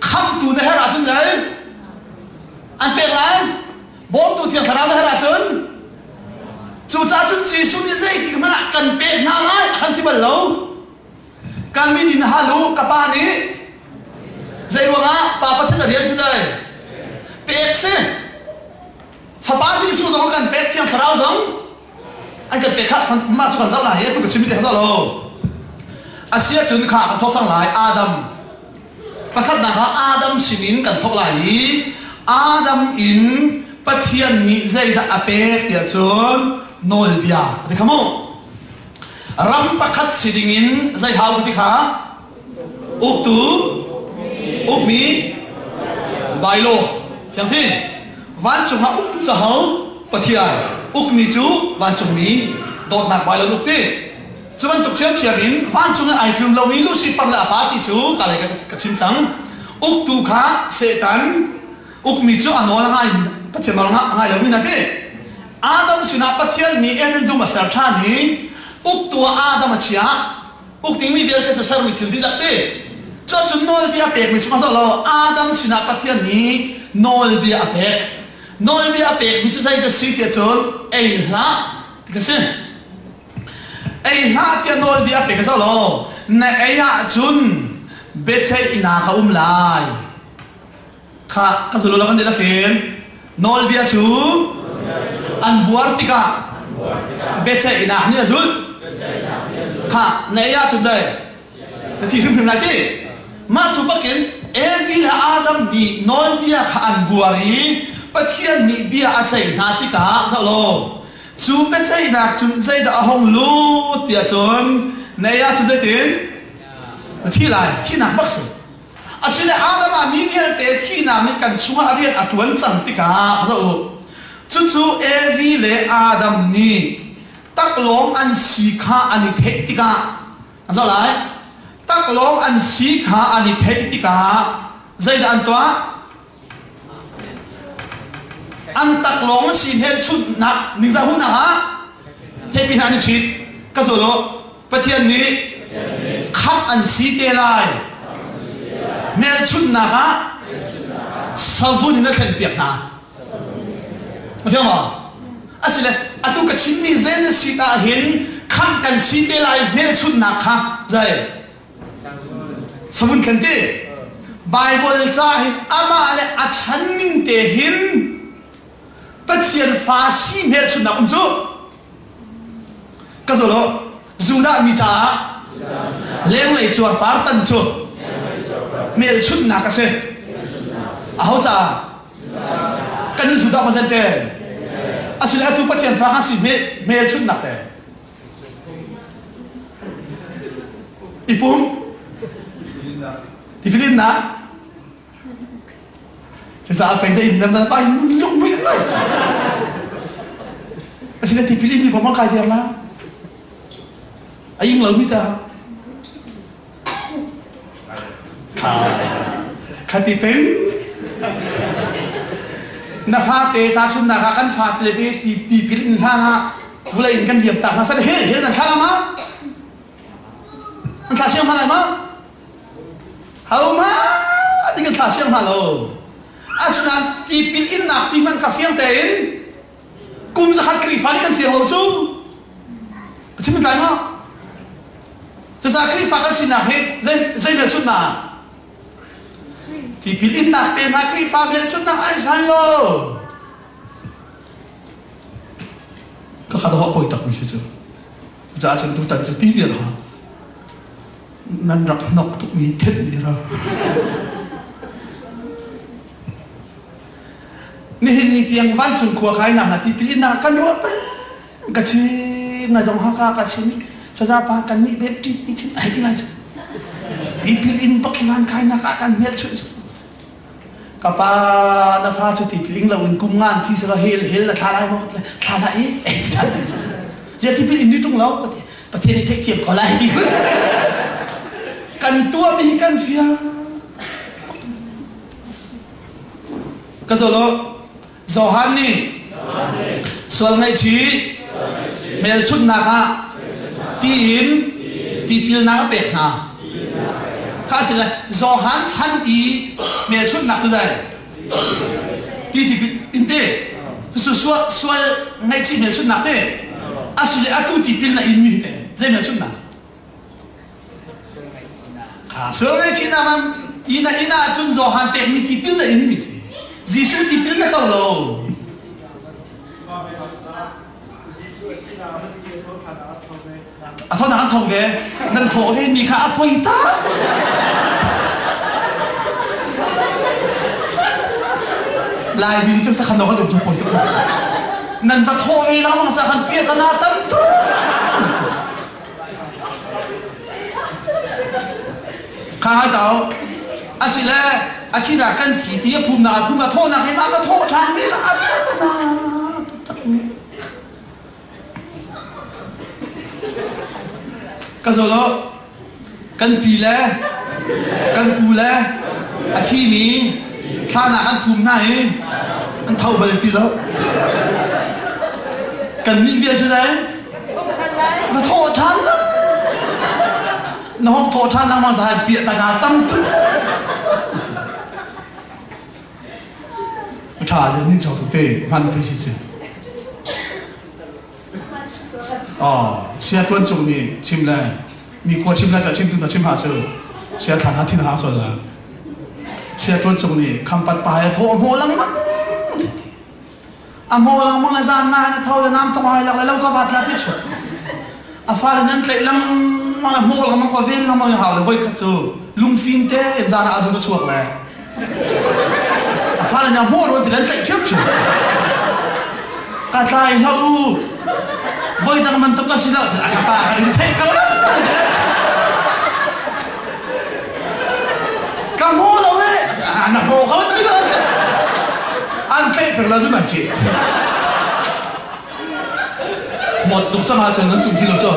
C: khăm tu nên hết chứ gì? Anh biết lại, bốn tu thiên khả năng hết chứ? Chú cha chú chỉ số như gì thì mà cần biết na lại, khăn thì bận lâu, cần mi đi na lâu cả ba ní, dây luôn á, Papa thiên là biến chứ gì? Biết chứ? Pháp ba gì số giống cần biết thiên khả năng giống? anh cần biết khác mà cho con dâu này tôi cần chim biết sao đâu Asia chúng khác thốt sang lại Adam và khác nào Adam sinin cần thốt lại Adam in pathian ni dây đã apek tiệt chun nol bia thì không ram pakhat sidingin dây hao thì khá uk tu uk mi bailo chẳng thế van chúng ha uk tu cho hao pathian uk mi chú van chung mi dot nak bai lo luk te chu van tuk chem chiamin van chung ai thum lo mi lucifer la pa chi chu ka le ka chim chang uk tu kha setan uk mi chu anol ngai pathian nol ngai lo mi na te adam sina pathian ni eden du masar than hi uk tu adam chia uk ting mi bel te chu sar mi thil di dak te chu chu nol bia pek mi chu ma so lo adam sina pathian ni nol bia pek nói bây giờ việc mình chưa dạy được sự tiệt chốn ấy là thì cái gì ấy là thì nói bây giờ việc cái sao lo này ấy là chun biết chạy na khâu lại khá cái số lượng là khen nói bây giờ chú ăn buar tika biết chạy na như là khá này là chun dạy thì phim lại chứ mà chú bác khen ấy là Adam đi nói bây giờ khá ăn buar đi pathian ni bia a chei na ti ka za lo chu pe chei na chu zai da hong lu tia chon nei a chu zai tin thi lai thi na bak su asile adam a mi bia te thi na ni kan chunga rian atun chang ti ka za u chu evi le adam ni tak long an si kha ani the ti ka za lai tak long an si kha ani the ti ka zai da an toa anh tắc long xin hết chút nặng ninh ra hút nặng á thế bị nạn chít cái số đó bắt thiên ní khắp anh xí tê lại mẹ chút nặng á sau vun thì nó khen biệt nà phải không ạ à xin này à tôi cái chín ní dễ nó xí ta hiến khắp anh xí tê lại mẹ chút nặng ha vậy sau vun khen tê Bible trai ama ale a chan ning te hin pathian fa si me chu na unju ka zo lo zuna mi cha leng lei chuan par tan chu me chu na ka se a ho cha kan ni zuda ma sen te asila tu pathian fa ha si me chu na te ipum Tifilin na Sa sa apay na inam na pa Yung may light Kasi na tipilin ni pamang kaya na. Aying law mita. Katipeng. Nafate tachun nakakan fatlete tipilin hanga. Wala kan diam tak masa he nan kala ma. An kasih mana ma? Hau ma. Dengan kasih malo. Asna tipilin nak timan kafian tein. Kum zakat krifali kan fiang lo chu. Macam mana ma? Zakat krifali sinah he zai bercut na. Tipilin nak ten nak krifali bercut na ai sayo. Kau kata apa itu tak mesti tu. Jangan tu tak jadi dia lah. Nan rak nak tu mitet dia lah. Ni tiang van sun kuah kain nak tipilin nak kan dua apa? Kacim na jom haka kacim. Saja apa kan ni beti ni cim. Ai tinggal. Tipilin pakilan kain nak akan mel cu. Kapa na fa chu tipilin lawin kumngan ti sera hel la thalai mo thalai thalai. Je tipilin ni tung law pati. Pati ni tek tiap ko lai ti. Kan tua mi kan fia. Kasolo Zohan ni soal ngai chi mel chut na ka tin tipil na pek na kasi la Zohan chan i mel chut na chudai ti tipil inte su soal ngai chi mel chut na te asile atu tipil na in mi te zai mel chut na ka soal ngai chi na man ina chun Zohan pek mi tipil na in mi Jisu tipil na chau lo. Atau nak thau ve, nan thau ve mi kha apoi ta. Lai mi chung ta khan no ka dum poi ta. Nan va thau ve la mang sa khan pia ta na tam tu. Kha tao asile achi la kan chi ti phum na tho na ke ma ka tho than me la apa na ka zolo kan pi le kan pu le achi mi tha na kan phum na e an thau bal ti lo kan ni via chu dai na tho than la na hom tho than na ma sa pi ta na tam tu查人家找对，慢不起去。哦，现在观众呢，进来，你过进来在进度的进下走，现在谈下听下说了。现在观众呢，看八八呀，拖摸冷嘛，啊摸冷摸那山那头的南东海了，来个发了的出，啊发了人来冷，嘛那摸冷嘛个飞冷嘛就好了，会看走，龙飞的，山那就出来。Fala na moro ti dan sai chep chu ka tai hau voi dang man to ka sila ka pa ka thai ka ka mo lo we na ho ka ti la an thai per la zu na chi một tục sắp hạ chân nó sụn kilo cho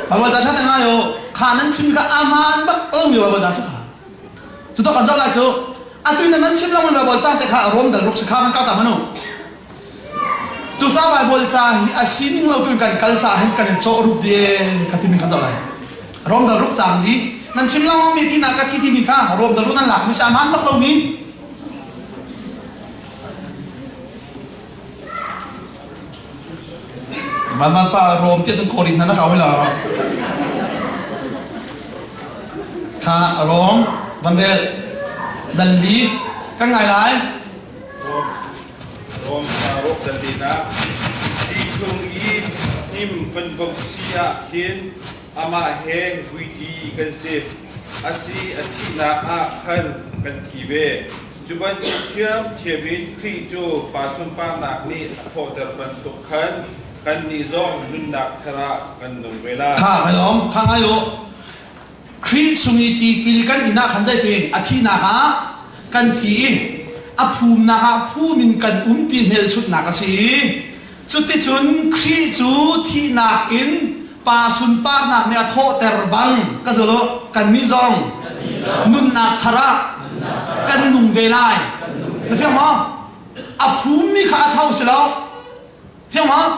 C: bà bà ta thắt nga yo khả năng chim ka aman bắc ôm yo bà ta chắc chúng ta còn giao lại chứ à tuy là chim long bà bà cha te khả rom dal ruk cha khả cao tama no chú cha bài bol cha à xin lâu tuy cần cal cha hem cần cho ruk de ka tin ka giao lại rom dal ruk chang đi nan chim long mi ti na ka ti mi kha rom dal ruk nan lak mi cha aman bắc lo mi mà pa rom tiết sang Corin na khảo hay là kha rom vấn đề đần lý các ngài lái
E: rom rom đần lý na đi chung y im phân bộc sia khiến ama he vui đi cần xếp asi ati na a khan cần thi về chuban thiam thiamin khi chu pa sum pa nak ni tho der ban tuk khan kan ni zong nun nak thara kan nun vela
C: kha kai lom kha ngai yo khri sungi ti pil kan ina khan jai te athi na ha kan thi a phum na ha phu min kan ti hel chut na ka si จุดที่จุนครีจูที่นักอินปาสุนปานักเนี่ยโทเตอร์บังก็จะรู้กันมิซองนุนนักทาระกันนุ่งเวลายนะเฟียงมั้งอาภูมิข้าเท่าสิแล้วเฟียงมั้ง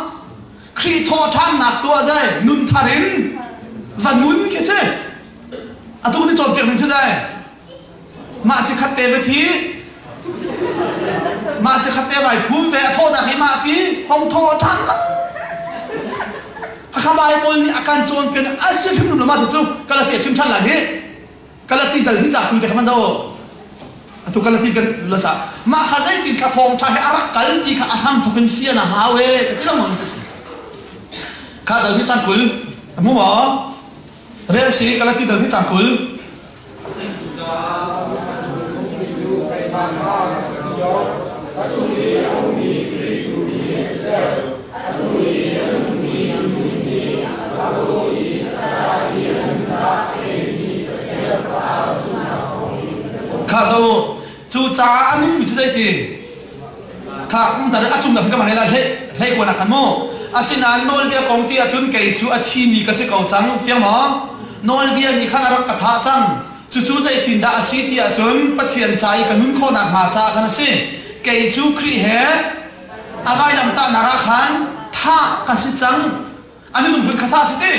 C: ครีโทท่านนักตัวใจนุนทารินวันนุนแค่ใช่อาตุนี่จบเกี่ยวกับใช่มาจะขัดเตะไปทีมาจะขัดเตะไปภูมิเวอโทษนักให้มาปีห้องโทท่านข้าบายบนนี่อาการโจรเป็นอาเซียนพิมพ์หนุ่มมาสุดๆกาลาเทียชิมชันหลังนี้กาลาตีแต่หินจากคุยแต่คำมันเจ้าทุกกาลาตีกันละสะมาข้าใจติดข้าทองทายอารักกาลตีข้าอาหารทุกเป็นเสียนะฮาวเว่ที่เรามองจะสิข้าแต่หินจากคุยมั่วเรื่องสิกาลาตีแต่หินจากคุยข้าจูจ้าอันนี้มีจุดใจตีข้าแต่อาจุ่มแบบก็มาให้เราเฮ้กว่านักขันโมอาศินานโนลเบียกองตีอาจุนเกยจูอาชีมีก็สิกองจังเฟียงหมอโนลเบียนี่ข้านักกระทาจังจู่ใจตินดาอาชีที่อาจุนปะเทียนใจกันนุ่นโคนักมาจ้ากันสิเกยจูครีเฮอาไว้ลำตานักขันท่ากันสิจังอันนี้นุ่มเป็นคาถาสิตี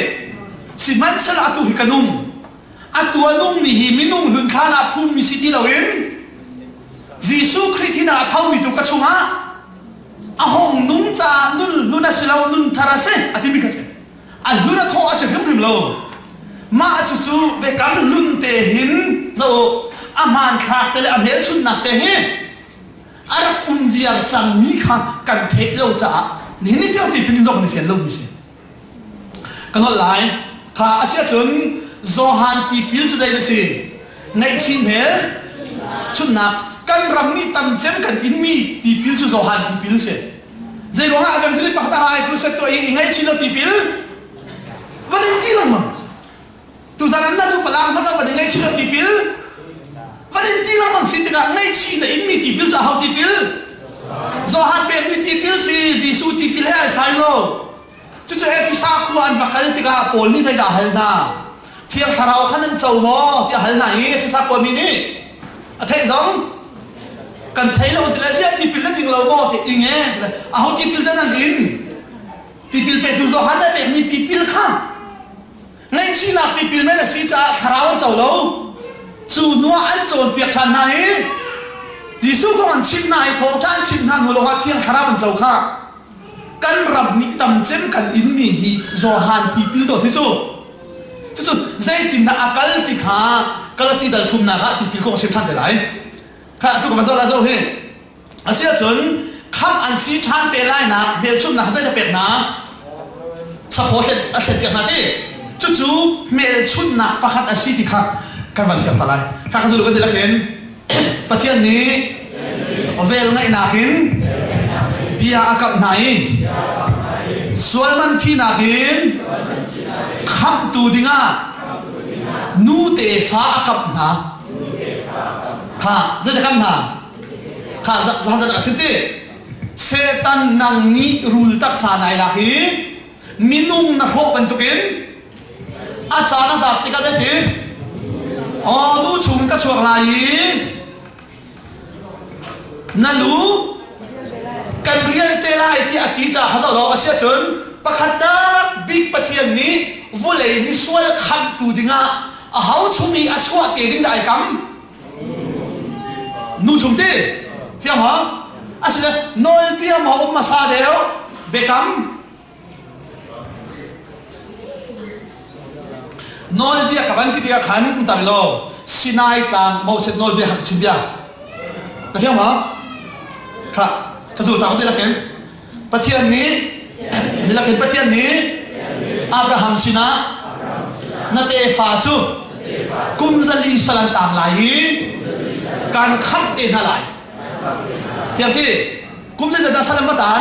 C: สิมันสละตุหิกันนุ่มอัตตัวนุ่มมีหิมินุ่มลุนขานาภูมิสิที่เราเห็นยิสุคริสต์นาเท่ามีตุกชุมะอาหงนุ่มจ้านุ่นลุนสิเรานุ่นทาราเซอธิมิกาเซอันลุนท้ออาเซฟิมริมโลมาจู่ๆเบกันลุนเตหินโจอามันขาดแต่ละอเมริชุนนักเตหิอารักอุนเวียจังมีข้ากันเทปเราจ้านี่เจ้าที่เป็นจงในเฟียนโลมิเซกันว่าหลายข้าอาเซียจนโซฮันตีพิลจุดใดเลยสิในชินเฮชุนนักกันรำนี้ตั้งเจมกันอินมีตีพิลจุโซฮันตีพิลเสียใจร้องอาการสิริปักตาไอ้ครูเซตตัวเองไงชินเราตีพิลวันนี้ที่ละมั้งตุจารันน่าจะพลังเพราะเราวันนี้ไงชินเราตีพิลวันนี้ที่ละมั้งสิที่กันไงชินอินมีตีพิลจะเอาตีพิลโซฮันเป็นมีตีพิลสิจิสูตีพิลให้ใช่โลจู่ๆเอฟิซาควานวักกันที่กันโอลนี่ใจด่าเฮลนาเที่ยงคาราวขันนั่นเจ้าโม่ที่หันไหนที่สักคนมีนี่เท่จังกันเทเราที่เราเสียที่พิลนั่นจริงเราโม่ที่อิงเงี้ยเอาที่พิลนั่นกินที่พิลเป็นตัวหันได้แบบมีที่พิลข้างในชีนักที่พิลไม่ได้ชีจะคาราวเจ้าเราจู่นัวอันโจรเปียกทันไหนที่สู้กับอันชิมนายทองจานชิมนานหัวลงว่าเที่ยงคาราวเจ้าข้ากันรับนิตำเจมกันอินมีฮีโซฮันที่พิลตัวสิจู่จู่ใจตินดาอากาศที่ข้ากาลที่ดัลทุมนาข้าที่พิลก็มาเชื่อท่านได้ไรข้าทุกคนมาเจ้าละเจ้าเฮอาเซียจนข้ามอันซีท่านเตลัยนะเบียชุมนาใจจะเป็ดนะสปอร์ตอาเซียเปียกนาที่จู่เมลชุมนาประคัดอาชีที่ข้ากันวันเสียตาไลข้าก็จะรู้กันได้ละเห็นประเทศนี้เวลไงนาคินเบียอากับไหนส่วนมันที่นาคินคำตูดิงานูเตฟ้ากับนาข้าจะได้คำนาข้าจะได้ชิดที่เซตันนังนี้รูลตักษาในลักฮีมินุงนักโขเป็นตุกินอาจารย์สัตติกาเจติอ๋อนูชุมกัช่วงไหนนั่นรู้การเรียนเตล่าที่อาทิตย์จะหาสาวเราเชื่อชนประคัตตาบิ๊กประเทศนี้วุ้เลยนี่ช่วยคำตูดิงาเขาชุมีอาช่วยเตดิ้งได้กัมนูชุมตีเฟียมฮะอาศัยโนยเปียมฮะมาซาเดียวเบกัมโนยเปียกับอันที่เดียขันตามโลสินายกลางมอเสดโนยเปียหักชิบเบียเฟียมฮะค่ะกระสุนตามที่ละเข็นประเทศนี้นี่ละเข็นประเทศนี้อับราฮัมสินะนาเตฟาจูกุมซาลีสลันตามไหลการขับเตนอะไรเทียบที่กุมซาลีสลันมาตาน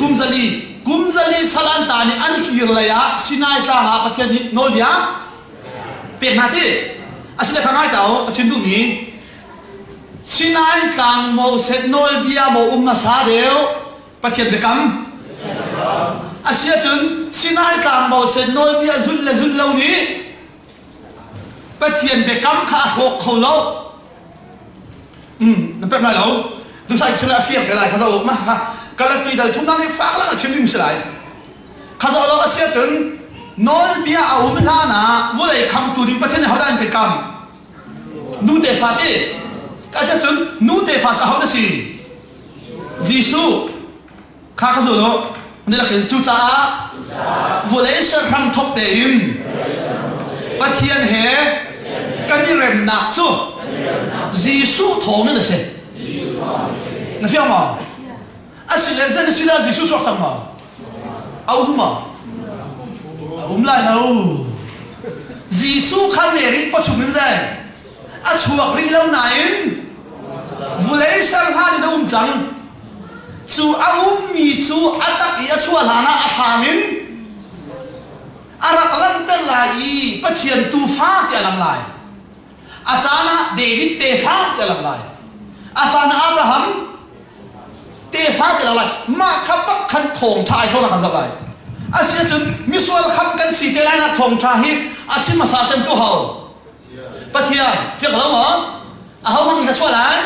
C: กุมซาลีสลันตานนี่อันฮิรเลยะสินายกลางหาประเทศนี้โนเดียเปลี่ยนหน้าที่อาศัยข้างในเต่าชินดูมีสินายกลางโมเสดโนเบียโมมาซาเดียวประเทศเบกัม asia chun sinai tang mo se nol bia zun lo ni pathian be kam kha hok khâu lo nó pep lại lâu tôi sai chưa là phiền cái này khá sao mà cái là tùy đời chúng ta đi phát là chiếm điểm lại khá sao lâu asia chun nol bia ảo mới ha na vô lại khăm tụ điểm pathian họ đang phải cầm nu te phát đi cái asia chun nu te phát sao đó gì Giêsu khá khá rồi đó nên là khiến chú cha vô lấy sự răng thóc để im và thiên hệ cái đi rèm nạc chú Giêsu thổ nên là gì là phải không ạ à xin lẽ dân xin là Giêsu cho sang mà lại đâu Giêsu khá mẹ rinh bắt chụp lên dây à chuộc rinh lâu này vô lấy sang ha đi đâu chẳng chú mi chú atak ia chua lana athamin arak lam ter lai pathian tu fa ti alam lai achana David te fa ti alam lai achana Abraham te fa ti alam lai ma khapak khan thong thai thona kan zap lai asia chun misual kham kan si te lai na thong tha hi achi ma sa chen tu ho pathian fi ka lo ma a ho mang ka chua lai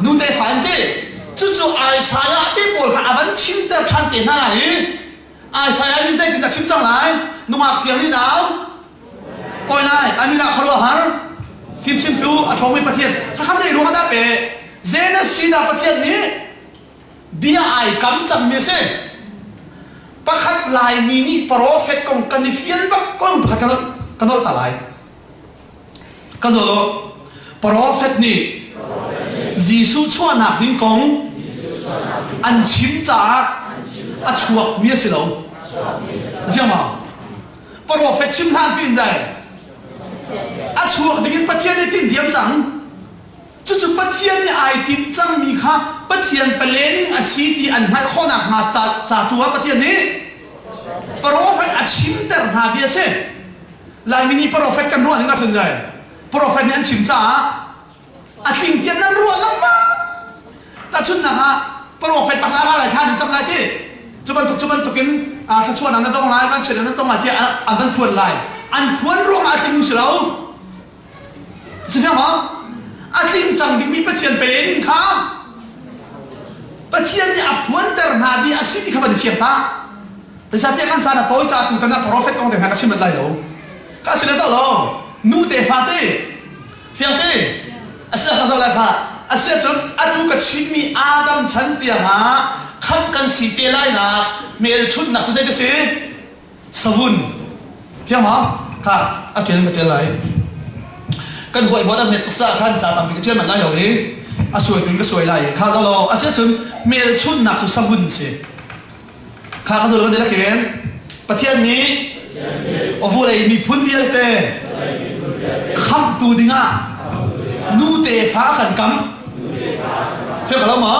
C: nu te fa te chú ai sai á tiếp bồi cả vẫn chim tơ thang tiền na này ai sai á đi dây thì ta chim trong lại nung học tiếng đi nào coi này anh mình đã khâu hả phim chim tu à thong mấy bát thiên khá dễ luôn đó bé dễ nó xí đã bát thiên ní bia ai cắm chặt miếng xe bác khách lại mini prophet công cần đi phiên bác công bác cái đó ta lại cái rồi prophet ní Giêsu chua nạp đến công anh chim trả à chuộc mía xí đâu thấy không ạ prophet chim han pin dài à chuộc thì cái bắt thiên này tin điểm chẳng chú bắt thiên này ai tin chẳng mi kha bắt thiên planning à xí thì anh hay khó nạp mà ta trả tua bắt thiên này prophet à chim ter na bia xe lại mini prophet kan ruộng cái chân dài prophet này anh chim trả à tình tiền nó ruộng lắm mà ta chun na ha prophet bắt ra lại than chăm lại thế chú ban tục kiến à cái chuột nó đông lại ban chuyện nó đông lại thế à vẫn thuần lại anh thuần ruộng à chim sửa đâu chứ không à chim chẳng định bị bắt chuyện về đến khá bắt chuyện thì à thuần ter na bị à xí thì không phải phiền ta tại sao thế kan sa na tối cha tụi ta prophet công để cái chim lại đâu cái sự đó rồi nu te phá thế phiền thế asal khazau la kha asia chon atu ka chimi Adam chan tia ha kham kan si te lai na mel chut na chu sai se savun fiam ha kha atuen ka te lai kan hoi bo da net sa khan cha tam bi ka chen man lai yo ni a soi tin ka soi lai kha zau lo asia chon mel chut na chu savun se kha ka zo lo de la ken pathian ni ovu lai mi phun vial te kham tu dinga nu te phá khẩn cấm phép cả lâu mà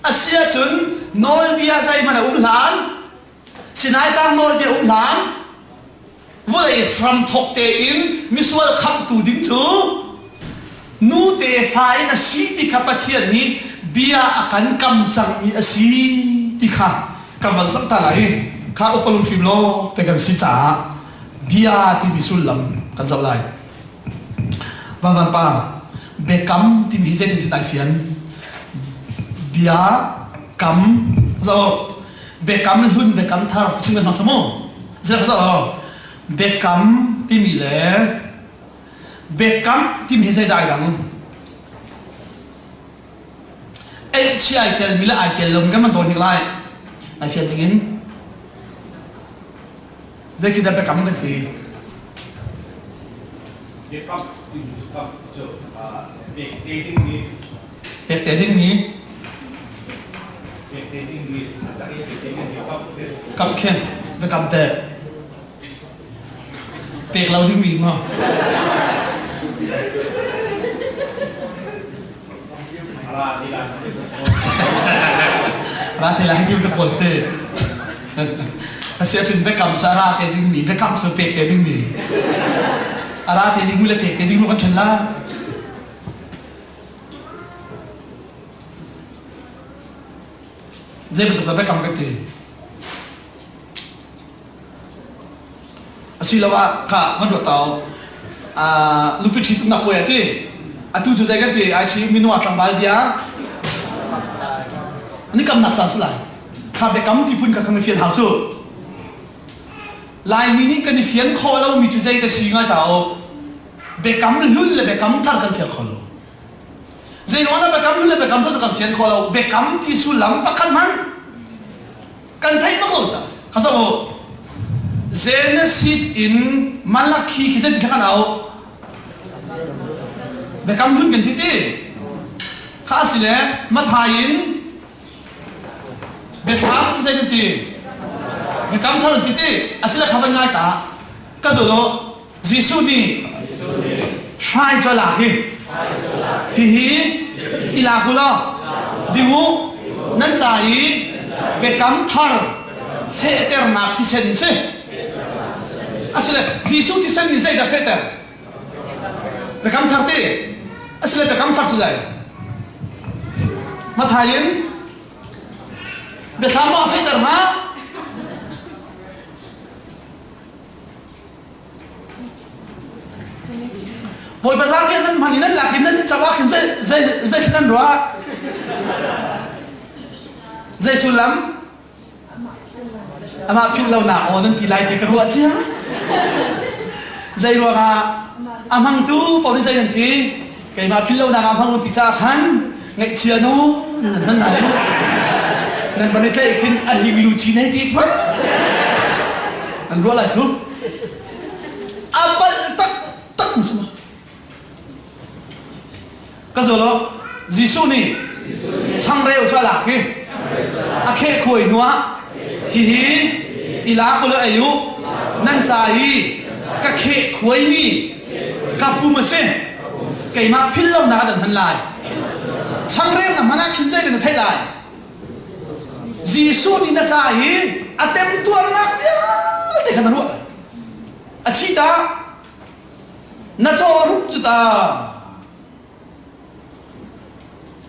C: asia chun nôi bia dây mà là lan xin hai tang nôi bia lan với sram thọc te in misual khăm tu đinh chú nu te phá in asi ti kapathian ni bia akan kam chang ni asi ti kha kam bang sak ta lai kha upalun phim lo te kan si cha bia ti bisul lam kan zau lai van pa be cắm thì mình sẽ đi đại phiền bia cắm rồi be cắm hun be cắm thar chính là nó sao mô sẽ là sao be cắm thì mình lẽ be cắm thì mình sẽ đại đẳng ấy chỉ ai tel mình là ai tel lồng cái mà đồn lại đại phiền tiếng in giờ khi ta be cắm cái gì Việc tế đinh mi cầm khen và cầm tệ việc lâu đinh mi mà ra thì lại kêu tập bột thế ta sẽ chừng phải cầm ra ra tế đinh mi phải cầm sự việc tế đinh mi ra tế đinh mi là việc tế đinh mi còn chân la dây một tập phải cầm cái gì silawa ka madu tau lupi chitu nak boy ati atu tu jaga ti achi minu atambal dia ni kam nak sasulai ka be kam ti pun ka kam fian hau chu lai mini kan fian kho lo mi chu jaga singa tau be kam lul le be kam thar kan fian kho lo zai wana be kam lul le be kam thar kan fian kho lo be kam ti su lam pakhan man kan thai mak lo cha khasa Genesis in Malachi kita tidak tahu. Bekam pun ganti ti. Kasihlah matahin. Bekam kita ganti. Bekam thar ganti ti. Asal kapan ngai ta? Kasihlah Yesus ni. Hai jola hi. Hi ilakula. Dimu nancai. Bekam thar. Feter nak ti sense. Asal Yesus ti sen ni zai dah feter. Bekam thar ti. Asal bekam thar sudah. Matahin. Bekam apa feter ma? Boy pasal kita nan maninan laki nan cawak zai nan dua. Zai sulam. Ama pin lau na o nan tilai te keruat cia. Zai ruang amang tu pau zai nanti kai ma pin lau na amang ti cha khan ngai cia no nan nai nan bani kai kin ahing lu chi nai ti pa an ro la chu apa tak semua kasolo Yesus ni chang reu cha la ki akhe khoi nuwa hi ila ko lo ayu nan chai ka khe khoi ni ka pu ma se kai ma phil lo na dan han lai chang re na mana khin zai na thai lai Yesu ni na chai atem tuar na te kan ru a thi ta na cho rup chu ta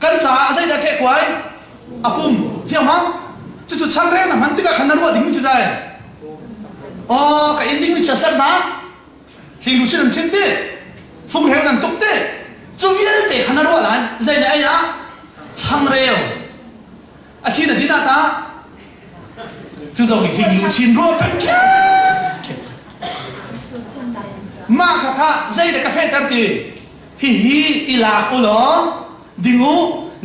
C: kan cha zai da khe khoi apum fiam ha chu chang re na man tika khan ru ding chu dai oh ka ending mi chasar na thing lu chen chen te phung reu nan tok te chu viel te khan ru lai zai na ya chang reu a chi na dina ta chu zo ki thing lu chin ru pen cha ma ka zai da ka fe tar ti hi ila ko lo dingu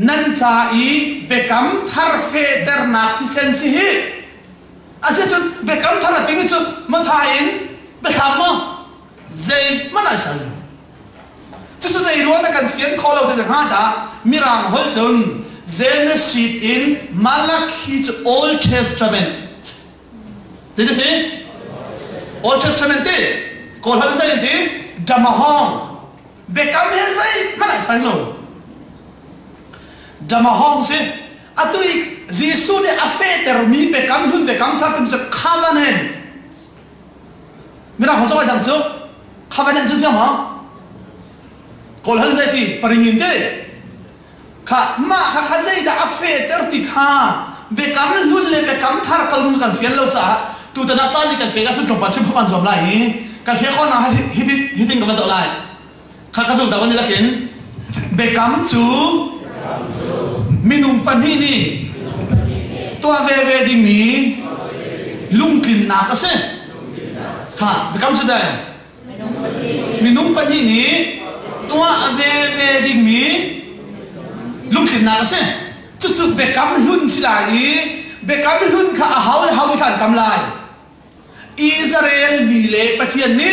C: nan cha i bekam thar fe ter na thi sen si hi ase chu bekam thar ti chu ma thain bekam mo zai ma na sai chu chu zai ro na kan fian kho lo te ha da mirang hol chun Genesis in Malachi to Old Testament did you see Old Testament te kol hal sai te damahong bekam he zai ma na sai lo damahong se atui Yesu de afeter mi bekam hun bekam thar tum se covenant mira ho so dang chu covenant chu ma kol hal zai ti paringin te kha ma kha zai da afeter ti kha bekam hun le bekam thar kalum kan fian lo cha tu ta na cha ni kan pe ga chu pa chu pan som lai kan fe ko na hiting ka ma zo lai kha ka zum da wan ni la ken bekam chu minum pani ni to ave ding mi lung tin na ka se ha bekam chu dai minum pani ni to ave ding mi lung tin na ka se chu chu bekam hun chi lai bekam hun kha haul khan kam lai Israel mi le pathian ni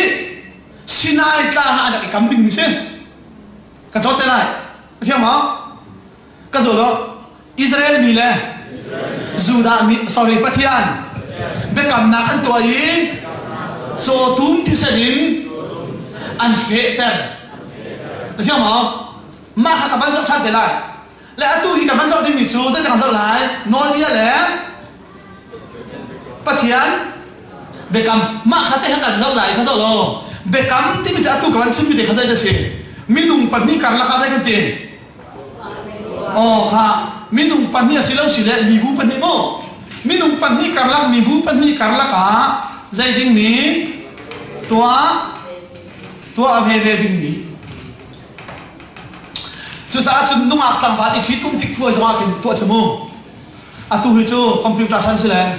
C: Sinai tla na da kam ding mi se ka chot lai fiam ma ka zo lo Israel mi le Juda mi sorry pathian bekam na an to yi so tum thi sanin an fe ter fiam ma kha ka ban zo than te lai le atu hi ka ban zo ding mi chu za ka zo lai no bia le pathian bekam ma kha te ha kan zo lai ka zo lo bekam ti mi cha tu ka ban chim mi de kha zai da se mi dung pan ni kar la ka zai ka te oh kha minung pan ni asilau sile mi bu pan ni mo minung pan ni karla mi bu pan ni karla ka zai ding mi tua về đình mi chú sa chú nung ác tăng vạn ít cũng thích quay sang cái tua chấm mông tu huy chú computer science là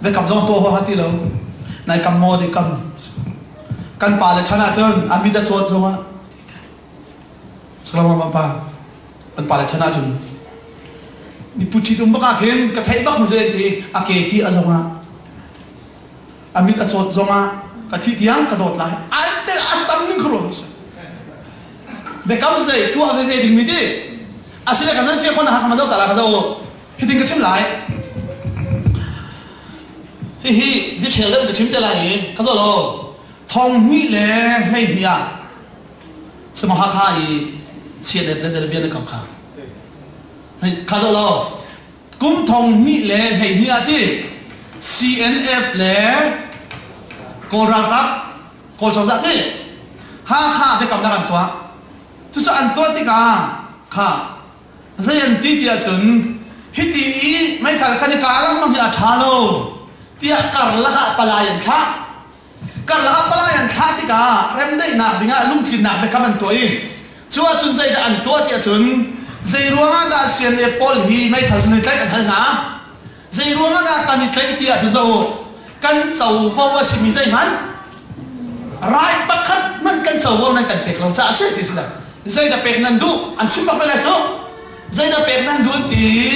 C: để cầm dòng tua hoa hati lâu này cầm mò thì cầm căn pa là chana chân anh biết đã chốt rồi mà selamat apa căn pa là chana chân đi puchi tum baka khen cái thấy bắc một giờ thì ake ki azama anh biết đã chốt rồi mà cái thi tiếng cái đột lại anh tên anh tâm nín khổ để cầm dây tua về đình mi đi xin là cảm ơn phía con hàng mà đâu cả là cái đâu thì tiếng cái chim lại hi đi chơi lên cái chim tới lại cái đâu thong mi lệ hay nia xem mà ha thì chuyện này bây giờ biến được không khá cái đâu cũng thong mi lệ hay nia thì CNF lệ cô ra các cô cháu dạ thế ha để cầm ra ăn toa chú cho ăn toa thì cả khá dây ăn tí tiệt chun hít tí mấy thằng cái cá lắm mà bị thà lô tiệt cар là cả palayan khá car là cả palayan khá thì cả rem đây nạp đi ngã lung thìn nạp để cầm ăn toa chú cho chun dây đã ăn toa tiệt chun dây ruộng đã xiên để pol hi mấy thằng này cái ăn hơn hả dây ruộng đã cần cái tiệt chun dâu căn sầu vô và xí dây mắn rai bắc khát mình căn sầu vô này cần bẹt lòng trả xí thì sao dây đã bẹt năn du ăn chim bắc lại số dây đã bẹt năn du thì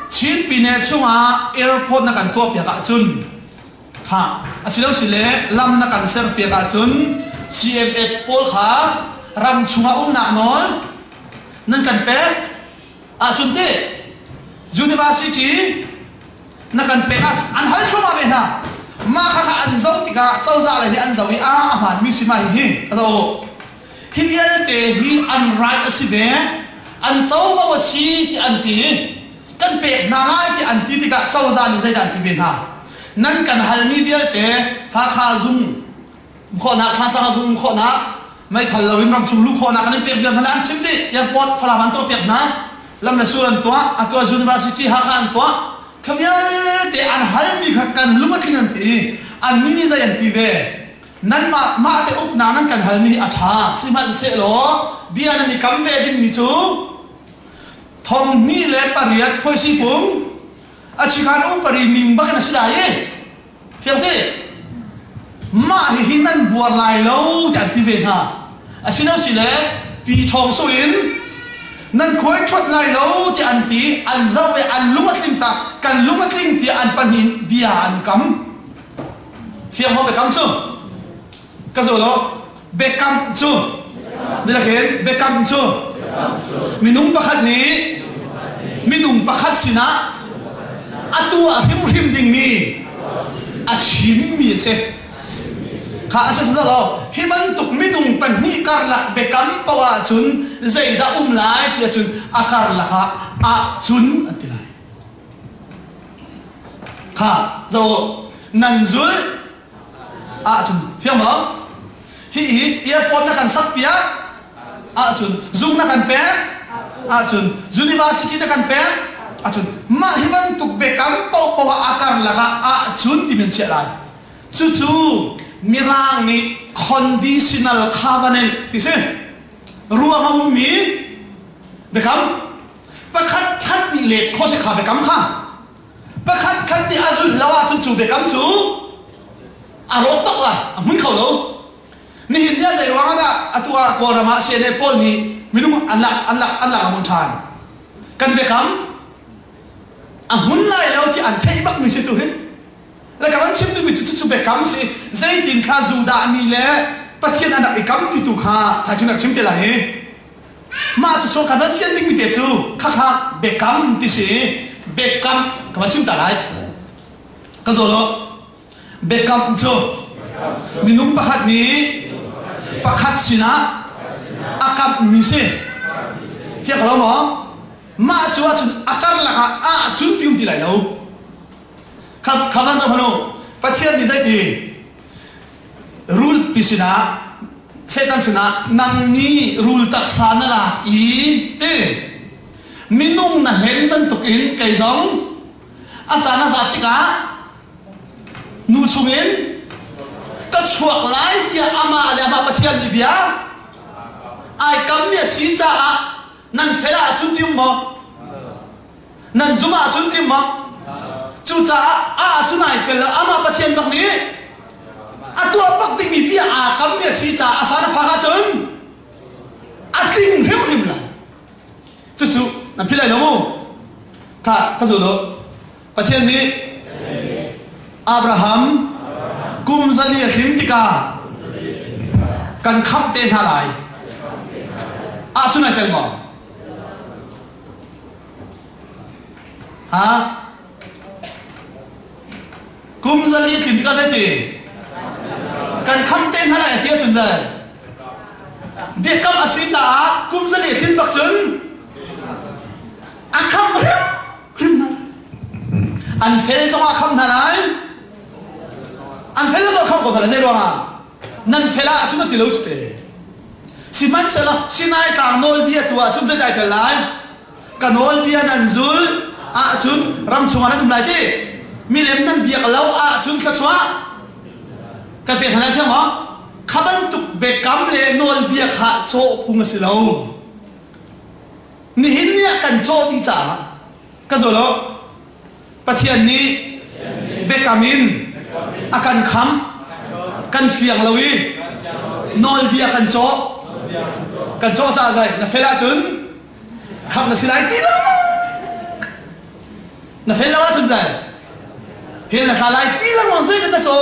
C: chim pin chung à airport na cần tua bẹt cả chun ha xí đâu xí lệ lam na cần ser bẹt cả chun CMS pol khá ram chung à nạc nói nên cần bẹt chun thế university na kan pe an hal thuma be na ma kha an zau ti ka chau za la ni an zau hi man mi si mai hi ado hi ya te hi an right asi be an chau ma wa si ti an ti kan pe na ngai ti an ti ka chau za ni zai dan ti be na nan kan hal mi bia te kha zum kho na kha zum kho na mai thal lo ram chung lu kho na kan pe vian an chim di ya pot phala man to pe na lam na suran to atwa university an to khamya te an halmi khakkan lumakin ti an mini zayan ti ve nan ma te up nanan kan halmi atha siman se lo bian ni kam ve din mi chu thom mi le pariat phoi si pum achikhan upari nimba kana silai fiang te ma hi hinan buar lai lo jan ti ve ha asino sile pi thong soin nan khoi thot lai lo ti an ti an zawe an lumatling cha kan lumatling ti an panin bia an kam fiang ho be kam chu ka zo lo be kam chu de la khen be kam chu minung pakhat ni minung pakhat sina atua him ding mi achim mi che kha asa sa lo himan tuk minung pan ni kar la be kam pawa chun zai da lai ti chun akar la kha a chun atilai kha zo nan zul a chun fiang mo hi airport na kan sak pia a chun zoom na kan pe a chun university na kan pe a chun ma himan tuk be kam pawa akar la kha a chun ti men che lai chu mirang ni conditional covenant ti se ruang ang mi bekam pakhat ni le kho se kha bekam kha pakhat ni azul lawa chu bekam chu aro pak la mun khau lo ni hindia zai ruang da atua ko rama se ne pol ni minum Allah mun than kan bekam mun lai lo ti an thei bak mi se tu he la ka wan chim tu mi chu bekam se zai tin kha zu da mi le pathian ana ikam ti tu kha tha chunak chim te la he ma chu so ka na sian ding mi te chu kha bekam ti se bekam ka wan chim ta lai ka zo lo bekam chu minum pakhat ni pakhat sina akap mi se fia ka lo mo ma chu akar la ka a chu ti ti lai lo kaman sa phano pathian di zai ti rule pisina setan sina nang ni rule tak sana la i te minung na hen ban tuk in kai zong achana zatika nu chungin cái chuộc lái thì ama là ama bắt thiên đi bia ai cầm bia xí cha nan phải là chúng tim mà nan zuma chúng tim mà chú cha chú này cái là ama bắt thiên bằng ní tua bắt tình bị bia cầm bia xí cha sao nó phá chân kinh hiếm là chú nan phải là nó cả cái gì đó bắt thiên ní Abraham kum zali khim tika kan kham ten halai chunai tel mo ha kum zali khim tika sai ti kan kham ten halai ti chun zai be kam asi cha kum zali khim bak chun kham khim na an fel so kham halai anh phải là không có thể là gì đâu à nên phải là chúng ta tìm lâu chút thế si man sẽ là si này càng nổi bia tua chúng ta đại thể lại càng nổi bia nên dul chúng ram chung anh cũng lại đi mi lem nên bia lâu chúng khát xóa cái việc này thế mà khắp anh tục về cắm lên nổi bia khát chỗ cũng là lâu ni hình như cần chỗ đi trả cái rồi đó bắt thiên ni về camin akan kham kan fiang lawi nol bia kan cho sa zai na phela chun kham na silai ti na phela chun zai he na khalai ti lang on zai na cho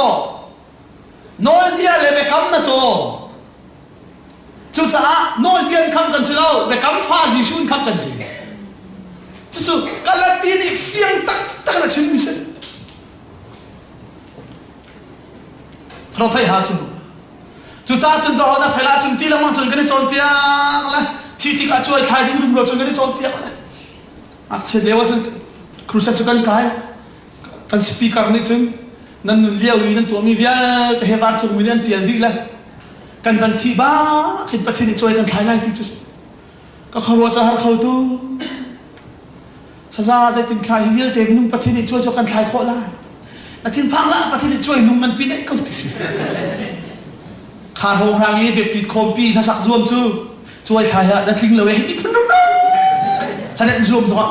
C: nol bia le be kam na cho chu cha nol bia kham kan chilo be kam pha ji shun kham kan ji chu kala ti ni fiang tak na chin mi seเราไทยหาจุดจุดจ้าจุดต่อนะเวลาจุดที่เรามันจุดกันในโจรเปียกละที่ที่ก็ช่วยใครที่รุ่มเราจุดกันในโจรเปียกละเช่นเดียวจุดครูเซจุดกันใครกันสปีกเกอร์นี่จุดนั่นเลี้ยวอีนั่นตัวมีเวียแต่เหตุการณ์จุดมีเรื่องเปลี่ยนดีเลยกันวันที่บ้าคิดประเทศนี้ช่วยกันใครได้ที่จุดก็เขาว่าจะหาเขาตู้ซาใจติดใครเวียแต่นุ่งประเทศนี้ช่วยกันใครโคตรละแต่ทิ้งพังละประเทศนี้ช่วยนุ่มมันปีนี้ก็ติดขาโหงทางนี้แบบปิดโคมปีถ้าสักรวมช่วยใครฮะแต่ทิ้งเลยให้ติดพันนุ่มนะถ้าได้รวมสอง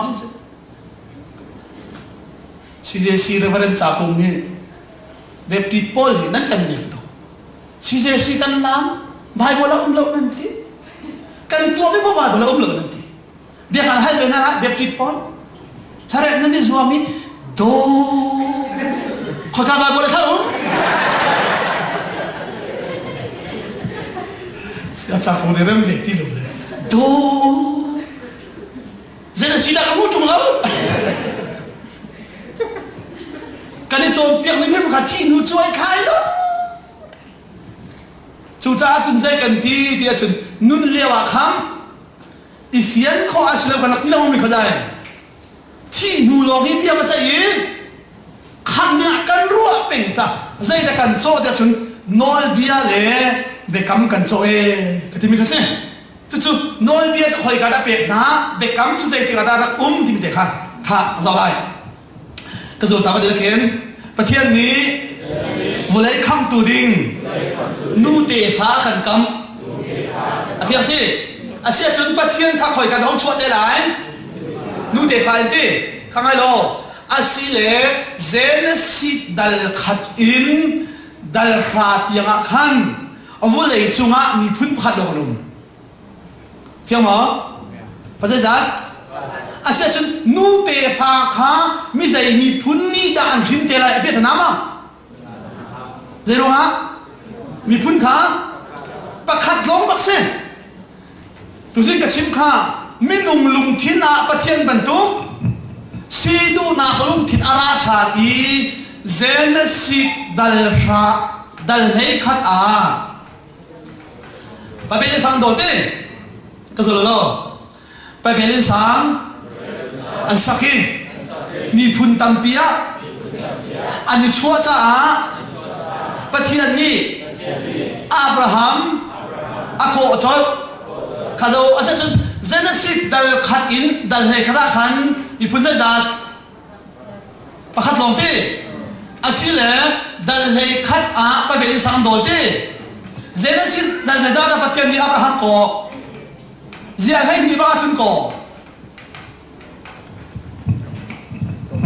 C: ซีเจซีเรื่องประเด็นจับตรงนี้แบบติดโพลนั่นกันเด็กตัวซีเจซีกันล้ำบายบอลอุ้มเรานั่นทีกันตัวไม่พอบายบอลอุ้มเรานั่นทีเดี๋ยวกันให้เลยนะแบบติดโพลถ้าเรื่องนั้นนี่สวามีโดขอการบายบอลเท่าจากคนเริ่มเด็กที่หลุดเลยโดเจนสีดาก็พูดถูกแล้วกันในโจมเปียกในเรื่องการที่หนูช่วยใครลูกจูจ้าจุนใจกันที่จุนนุ่นเลี้ยวคำอีเฟียนข้ออาศัยกันหลักที่เราไม่เข้าใจที่หนูลองให้เปียกมาใจอีคำเนี่ยกันรัวเป็นจ้ะใจแต่กันโซ่แต่จุนนอลเบียเล่เบกัมกันโซ่ก็ที่มีกันเสียจู่ๆนอลเบียจะคอยกันได้เป็ดนะเบกัมจู่ใจที่กันได้รักที่มีเด็กค่ะจะอะไรก็สุดท้ายก็จะเขียนประเทศนี้วุ้ยคำตูดิงนูเตฟ้าขันกำอาเฟียงที่อาเซียนจนประเทศข้าคอยกันท้องชวดได้หลายนูเตฟ้าที่ข้างไงโลอาศิเลเจนสิดัลขัดอินดัลขาดยังขันวุ้ยจุงะมีพื้นพัดลงนุ่มเฟียงหรอภาษาจัดอาเซียนนูเตฟ้าข้ามิใช่มีพื้นนี้ด่านพิมเตลัยเพียรน้ำอ่ะเจรู้ฮะมีพื้นข้าประคัดลงบักเซ่ตัวสิ่งกับชิมข้ามินุ่มลุงทินาประเทียนบรรทุกซีดูนาลุงทินอาราธาตีเจนสิดัลราดัลเฮขัดไปเป็นสังโดดเต้ก็สุดแล้วไปเป็นสังอันสักกี่มีพุนตัมปียะอันนี้ชัวจ้าประเทศนี้อับราฮัมอาโคจอดข้าจะอาศัยเจนสิดัลขัดอินดัลเฮขัดขันมีพุนใจจัดประคัดลงที่อาศัยเลย dal hei khat a pa beli sang dol ti Genesis dal hei zada pathian ni Abraham ko zia hei ni ba chun ko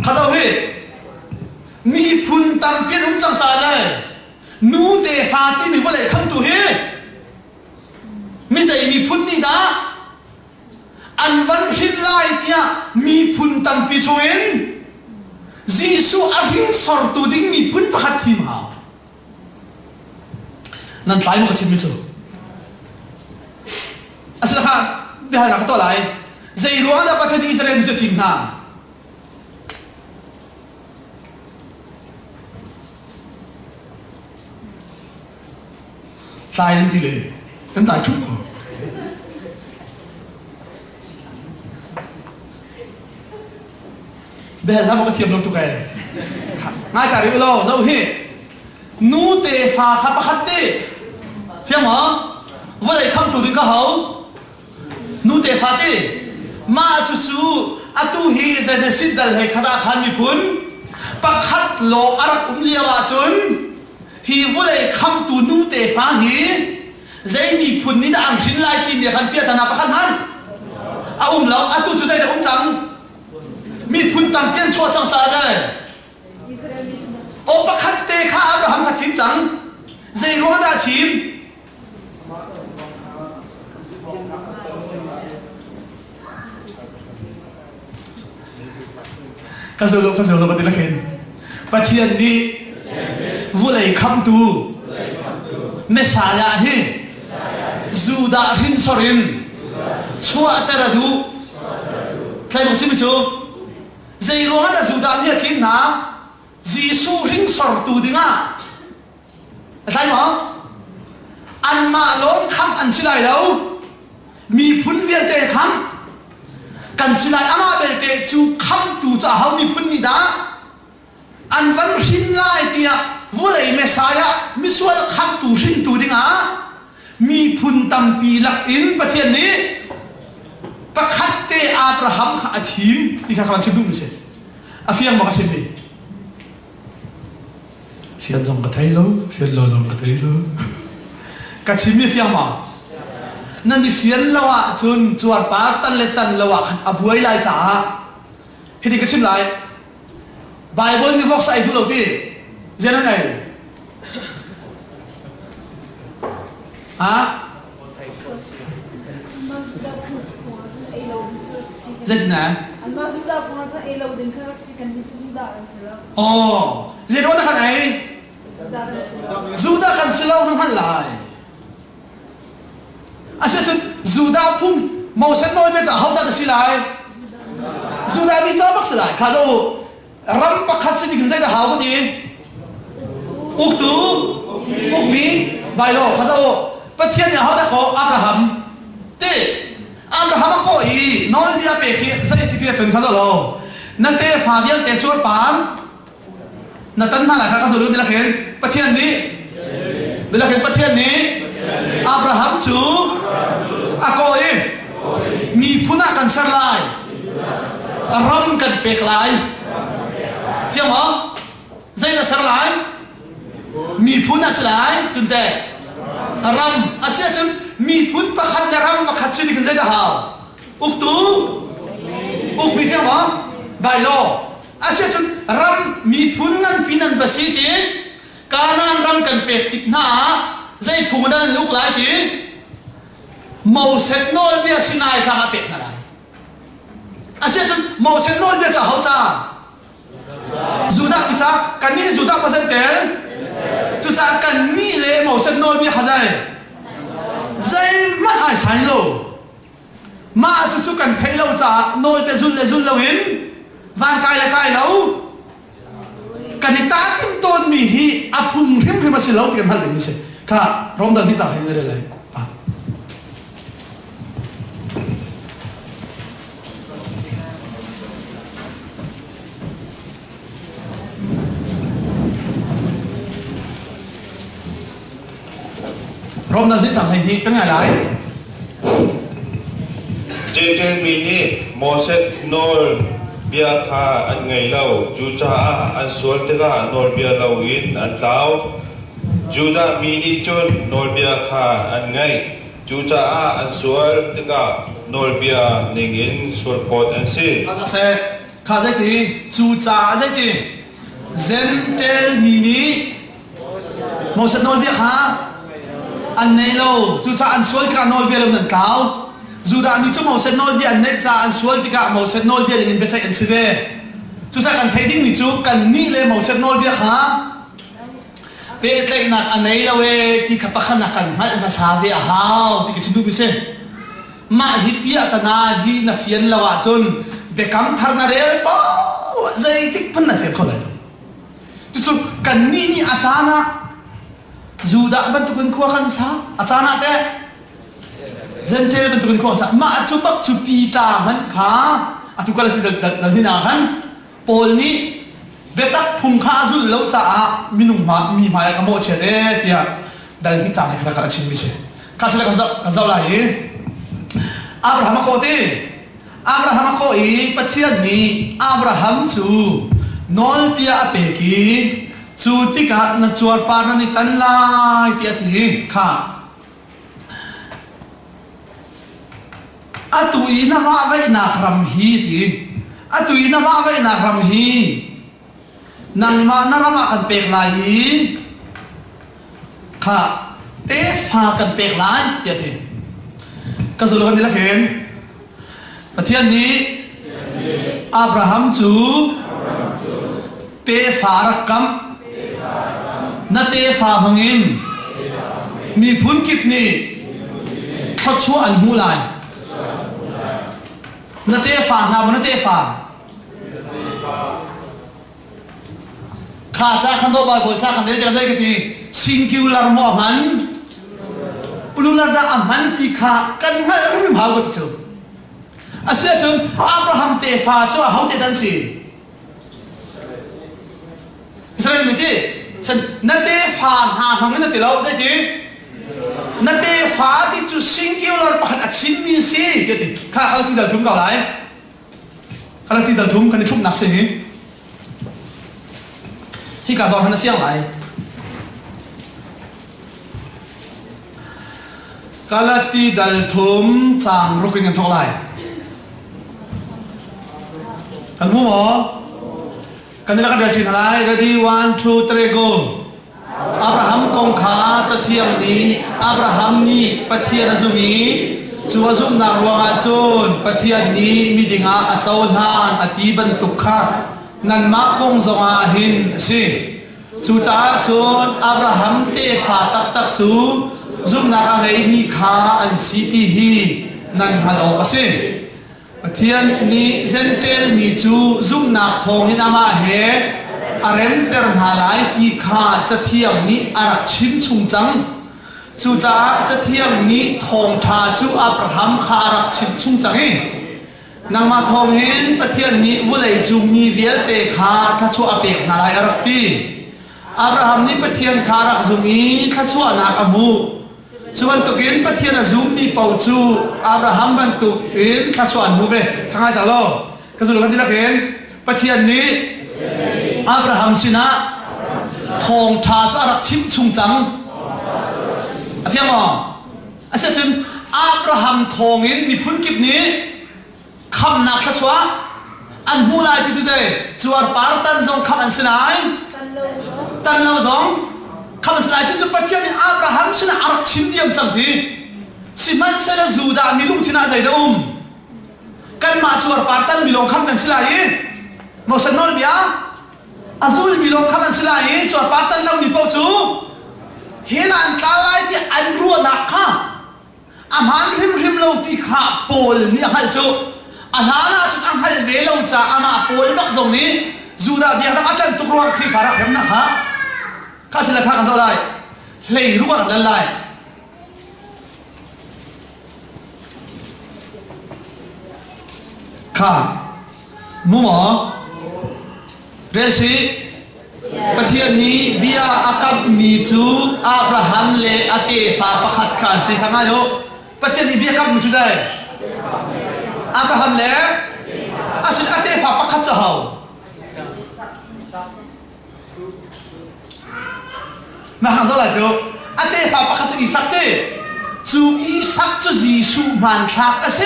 C: khazau hi mi phun tam pian chang cha lai nu te fa ti mi bolai kham tu hi mi zai mi phun ni da an van hit lai tia mi phun tam pi chuin Jisu abing sor tu ding mi phun pakhat thi ma nan tlai mo ka chin mi chu asla kha bi ha ka to lai zai ruang da patha Israel mi chu thim na sai đến thì lệ đến tại chung bây giờ một cái thiệp lông tụ cái ngay cả đi lâu đâu hi nu tê pha khắp khắp tê phiền mà vậy không tụ đến cái hậu nu tê pha tê mà chú atu hi giờ để xin dal hay khada khan mi phun pakhat lo arak lia wa chun hi volei kham tu nu te fa hi zai mi phun ni da ang hin lai tim ne khan pia thana pakhat man a lo atu chu zai da chang mi phun tam pian chua chang cha zai o pakhat te kha Abraham kha thim chang zai ro da thim ka zo lo ba de la khen pathian ni volei kham tu Messiah hi Juda hin sorin chua taradu thay một chim chu dây ruộng là Juda ni thiên na Giêsu hin sor tu dinga thay mà ăn mà lom kham ăn silai đâu mi phun viên tê kham cần silai ama bel tê chu kham tu cha hau mi phun ni da an van hin lai tia volei Messiah mi sual kham tu hin tu dinga mi phun tam pi lak in pathian ni pakhat te Abraham kha athim ti kha kan chim se afiang ma ka se ni fian jong ka thai lo fian lo jong ka thai lo ka chim mi fiang ma nan di fian lawa chun chuar pa tan le tan lawa abuai lai cha hiti ka chim lai Bible ni vox ai du lo ti zena ngai ha zet na oh zero na kan ai Juda kan silaw nang halai asa Juda phum mau sen noi me cha hau cha da silai Juda mi cha bak silai kha do ram pakhat se ding zai da hau ko ti uk tu uk mi bai lo kha zo pathian ya hau da ko Abraham te Abraham ko i noi bia pe ki zai ti ti chen kha zo lo na te fa vial te chur pam na tan na la kha zo lu de la khen pathian ni de la khen pathian ni Abraham chu a ko i mi phuna kan sar lai ram kan pek lai phiang mo zai na sar lai mi phuna sar lai tun te ram asia chun mi phun pakhat na ram pakhat chi dik zai da ha uk tu uk mi phiang mo bai lo asia chun ram mi phun nan pinan vasi ti kanan ram kan pek tik na zai phung dan uk lai ti mau set nol bia sinai kha pek na lai asia chun mau set nol bia cha hau cha Juda kita kan ni Juda pasal tel tu sa kan ni le mau set nol bia hazai zai mat ai sai lo ma chu kan thai lo cha nol pe zul lo hin van kai lo kan ni ta tim ton mi hi apum him ma si lo ti kan hal ni se kha rom dan ni cha hin le lai Rom dan ni cha hin ni kan ngai lai
E: Trên mình đi Moses nol bia kha an ngai lo chu cha an sual te ga nol bia lo in an tau juda mini chon nol bia kha an ngai chu cha an sual te ga nol bia ning in sual pot an si
C: asa se kha zai ti chu cha zai ti zen tel mini mo se nol bia kha an nei lo chu cha an sual te ga nol bia lo nan tau juda mi chu mo se nol bia an nei cha an sual te ga mo se nol bia ning in be sai an si de chu cha kan thai ding mi chu kan ni le mo se nol bia kha pe tlai nak an nei lo we ti kha pakhan na kan mal na sa ve a hau ti ki chu bi se ma hi pia ta na hi na fian lawa chun be kam thar na rel pa zai tik phan na fe khol chu kan ni achana juda ban tu kun kho khan sa achana te zentel ban tu kun kho sa ma chu bak chu pi ta man kha atu kala ti dal ni na khan pol ni betak phum kha zul lo cha minung ma mi ma ka mo che de tia dal ni cha ka ka chin mi se ka sala kan za la hi Abraham ko i pathian ni Abraham chu nol pia pe ki chu tika na chuar pa na ni tan lai ti ati kha atui na ma vai na khram hi ti atui na ma vai na khram hi nang ma na rama kan pek lai kha te fa kan pek lai ti ati ka zulu kan dilakin pathian ni Abraham chu te fa rakam na te fa mangin mi phun kit ni thot chu an mu lai na te fa na na te fa kha cha khan do ba ko cha khan de ja dai ki singular mo man plural da aman ti kha kan ha ri ma ko chu asia chun Abraham te fa chu how te dan si Israel mi ti san na te fa ha phang na ti lo dai ti na te fa ti chu singular pakhat a chin mi si ke ti kha khala ti dal thum ka lai khala ti dal thum kan ni thum nak se hi ka zo han fiang lai kalati dal thum chang rukin an thok lai kan mu mo kan la ka dal tin lai ready 1 2 3 go Abraham kong kha cha thiam ni Abraham ni pathian azumi chu azum na ruanga chun pathian ni midinga a chaw hlan ati ban tukha nan ma kong zonga hin si chu cha chun Abraham te fa tak tak chu zum na ka ngai mi kha an city hi nan malo pase pathian ni zentel mi chu zum na thong in ama he arem ter na lai ti kha cha thiam ni arak chim chung chang chu cha cha thiam ni thong tha chu Abraham kha arak chim chung chang e nang ma thong hin pathian ni vulai chu mi vial te kha tha chu apek na lai arak ti Abraham ni pathian kha rak zumi tha chu na ka mu chuan tukin pathian azum ni pau chu Abraham ban tukin kha chuan mu ve thangai ta lo ka zulu kan dila ken pathian ni Abraham sina thong tha chu arak chim chung chang afiam mo asa chun Abraham thong in mi phun kip ni kham na kha chua an mu lai ti tu de chuar par tan zong kham an sinai tan lo zong kham an sinai chu pathian ni Abraham sina arak chim diam chang thi siman sala zuda mi lung thina zai da kan ma chuar par tan mi long kham kan silai mo san nol bia azul mi long kham an silai chuar par tan lo ni pau chu hena an tlalai ti an ruwa na kha amhan rim lo ti kha pol ni hal chu anana chu ang hal ve lo cha ama pol bak zong ni zuda bia da atan tu ruang khri fara khem na kha ka sila kha kan zo lai lei ruwa dan lai kha mu mo resi pathian ni bia akap mi chu Abraham le ate fa pakhat khan si thanga yo pathian ni bia kap mi chu dai Abraham le asin ate fa pakhat cha มาหางเท่าไหร่จูอันเตฟ้าประคัตจูอีสักเตจูอีสักจูจีสูมันทักอาเซ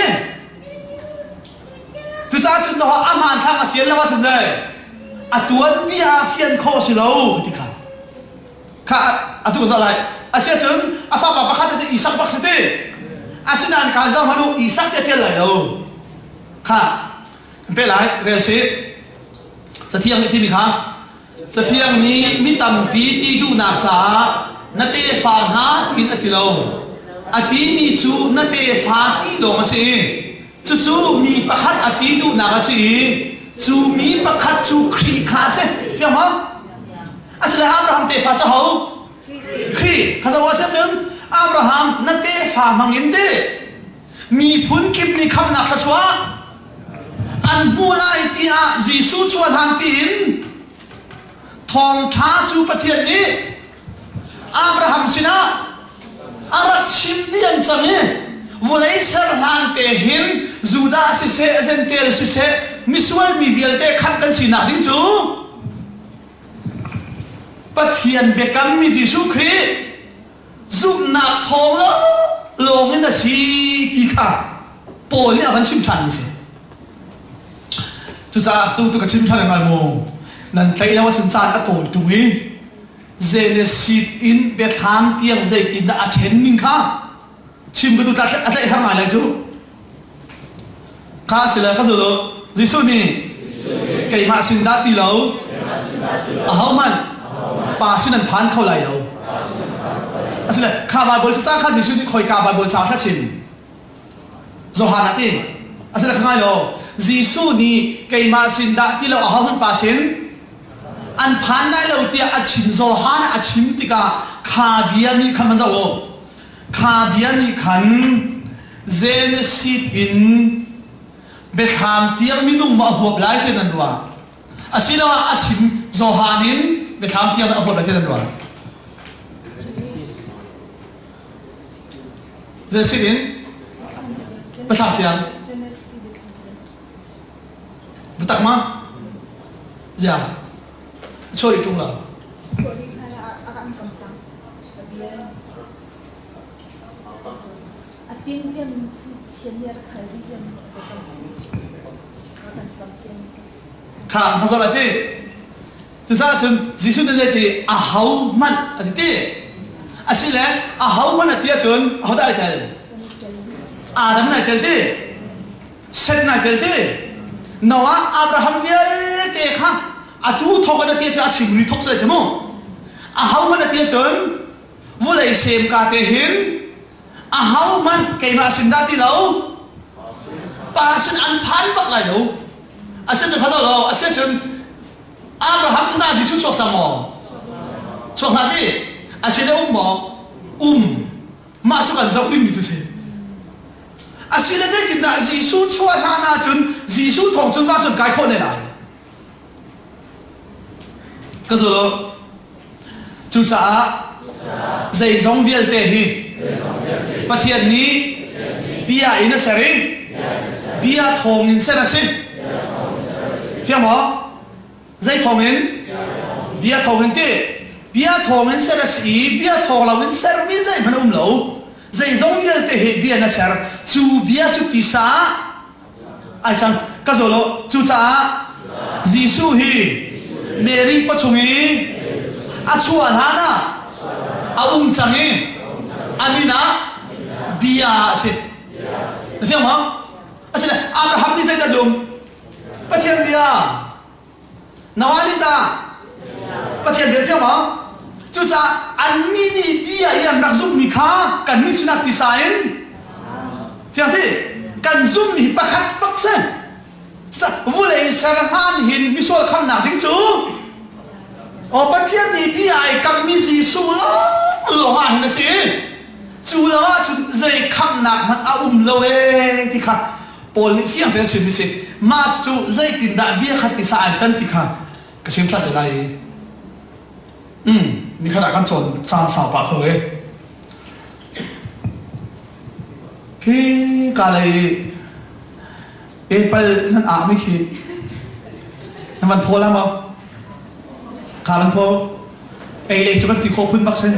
C: จูจ้าจุดน้ออามันทักอาเซียนแล้วว่าฉันเลยอัตัวนี้อาเซียนโคสิโลติค่ะค่ะอัตัวอะไรอาเซียนจุดอาฟ้าประคัตจูอีสักบักสิเตอาเซียนอันการจะมาดูอีสักเตเท่าไหร่โลค่ะเป็นไรเรียลสิจะเที่ยงนี้ที่มีค่ะจะเที่ยงนี้มีตั้มปีที่ดูนักษานาเตฟ้าหาที่นัติโลอาทิมีชูนาเตฟ้าที่โลมาสิชูมีประคัตอาทิดูนักสิชูมีประคัตชูครีคาเซ่เฟียมั้งอาจจะอับราฮัมเตฟ้าจะเขาครีข้าจะว่าเช่นอับราฮัมนาเตฟ้ามังอินเดมีพุนคิบมีคำนักชัวอันมูลายที่อาจีสูชวนหันปีนทองท้าจูประเทศนี้อับราฮัมสินะอารักชิมเดียนจังเองวลัยเซอร์ฮันเตหินจูดาสิเซเซนเตลสิเซมิสวยมีเวลเตขัดกันสินะดิ้งจูประเทศเบกัมมีจีสูครีจูนักทองลงในสีที่ข้าโปรนี่อากันชิมทันสิจุดจ้าตัวกับชิมทันยังไงโมนั่นใครแล้วว่าชิมจานก็โตตรงนี้เจเนซิตอินเบทามเตียงเจตินน่ะเห็นนิ่งข้าชิมก็ดูตัดอะไรทำไงเลยจูข้าสิเลยข้าสุดเลยจิสุนี่ไก่มาสินดาตีเราเอามันป่าสินันพันเข้าไหลเราสิเลยข้าบาบอลจ้าข้าจิสุนี่คอยกาบาบอลจ้าข้าชินโซฮานาตีสิเลยข้างไงเราจิสุนี่ไก่มาสินดาตีเราเอามันป่าสินอันพันได้เราเตียอาชิมโซฮานะอาชิมติกาคาเบียนี่ขันมันจะโอคาเบียนี่ขันเจนสิตอินเบทามเตียมินุ่งมาหัวไหลเท่านั้นด้วยอาศิลาอาชิมโซฮานินเบทามเตียมาหัวไหลเท่านั้นด้วยเจนสิตอินเบทามเตียเบตักมาจ้าช่วยตรงเราข้าภาษาอะไรที่จะทราบจนจิสุนได้ที่อาหาวมันอะไรที่อาศิลอาหาวมันอะไรที่จนเขาได้แต่อาดัมนั่นเท่ที่เซตนั่นเท่ที่โนอาอับราฮัมเยอะเท่ข้าอาทูทอกนั่นเท่จะอาชิมริทอกใส่จมูกอาหาวมันอะไรที่จนวุ้เลยเซมกาเตหินอาหาวมันเกี่ยมาสินดาที่เราป่าสินอันพันบักไหลเราอาเซียนภาษาเราอาเซียนอับราฮัมชนะจิสุชกสมองชกนาทีอาเซียนมมาชกันจะอุ้มมิตุเซอาเซียนจะกินได้จิสุชวนหานาจนจิสุทองจนว่าจนไกลคนเนี่ยนะก็คือจุจ้าใจจงเวียนเตหีประเทศนี้ปียอินเสริปียทองอินเสรสิเพียงหมอใจทองอินปียทองอินเตปียทองอินเสรสีปียทองเราอินเสรมีใจมันเราใจจงเวียนเตหีปียนัสรจูปียจุติสาไอ้จังก็คือจุจ้าจิสุฮีเมริปัจจุบันอาชัวหานะอาจังเองอันนี้นะบิยาสินะเพียงมั้งอาจารย์อับราฮัมนี่ใช่ไหมจุ่มประเทศบิยานาวาลิตาประเทศเบียเพียงมั้งจุจ้าอันนี้นี่บิยาอย่างนักซุ่มมีค่ากันนี่สุนัขที่สายเพียงที่กันซุ่มมีประคัดปักเส้นสักวุ้เลยสารพันหินมิโซคำหนักทิ้งจูโอ้ประเทศนี้บิยากับมิซิสูหลงมาเห็นไหมสิจูแล้วว่าจูใจคำหนักมันเอาเลยที่ค่ะปอลิฟิอังเป็นสิ่งมิสิมาจูใจติดดาเบี้ยขัดติสายจันที่ค่ะก็เชื่อมชัดได้นี่ขนาดกันชนซาสาวปากเลยพี่กาเลยไปนั่นอาไม่คิดนั่นมันโพแล้วมั้งขาลังโพ ei le chu kan ti kho phun bak sen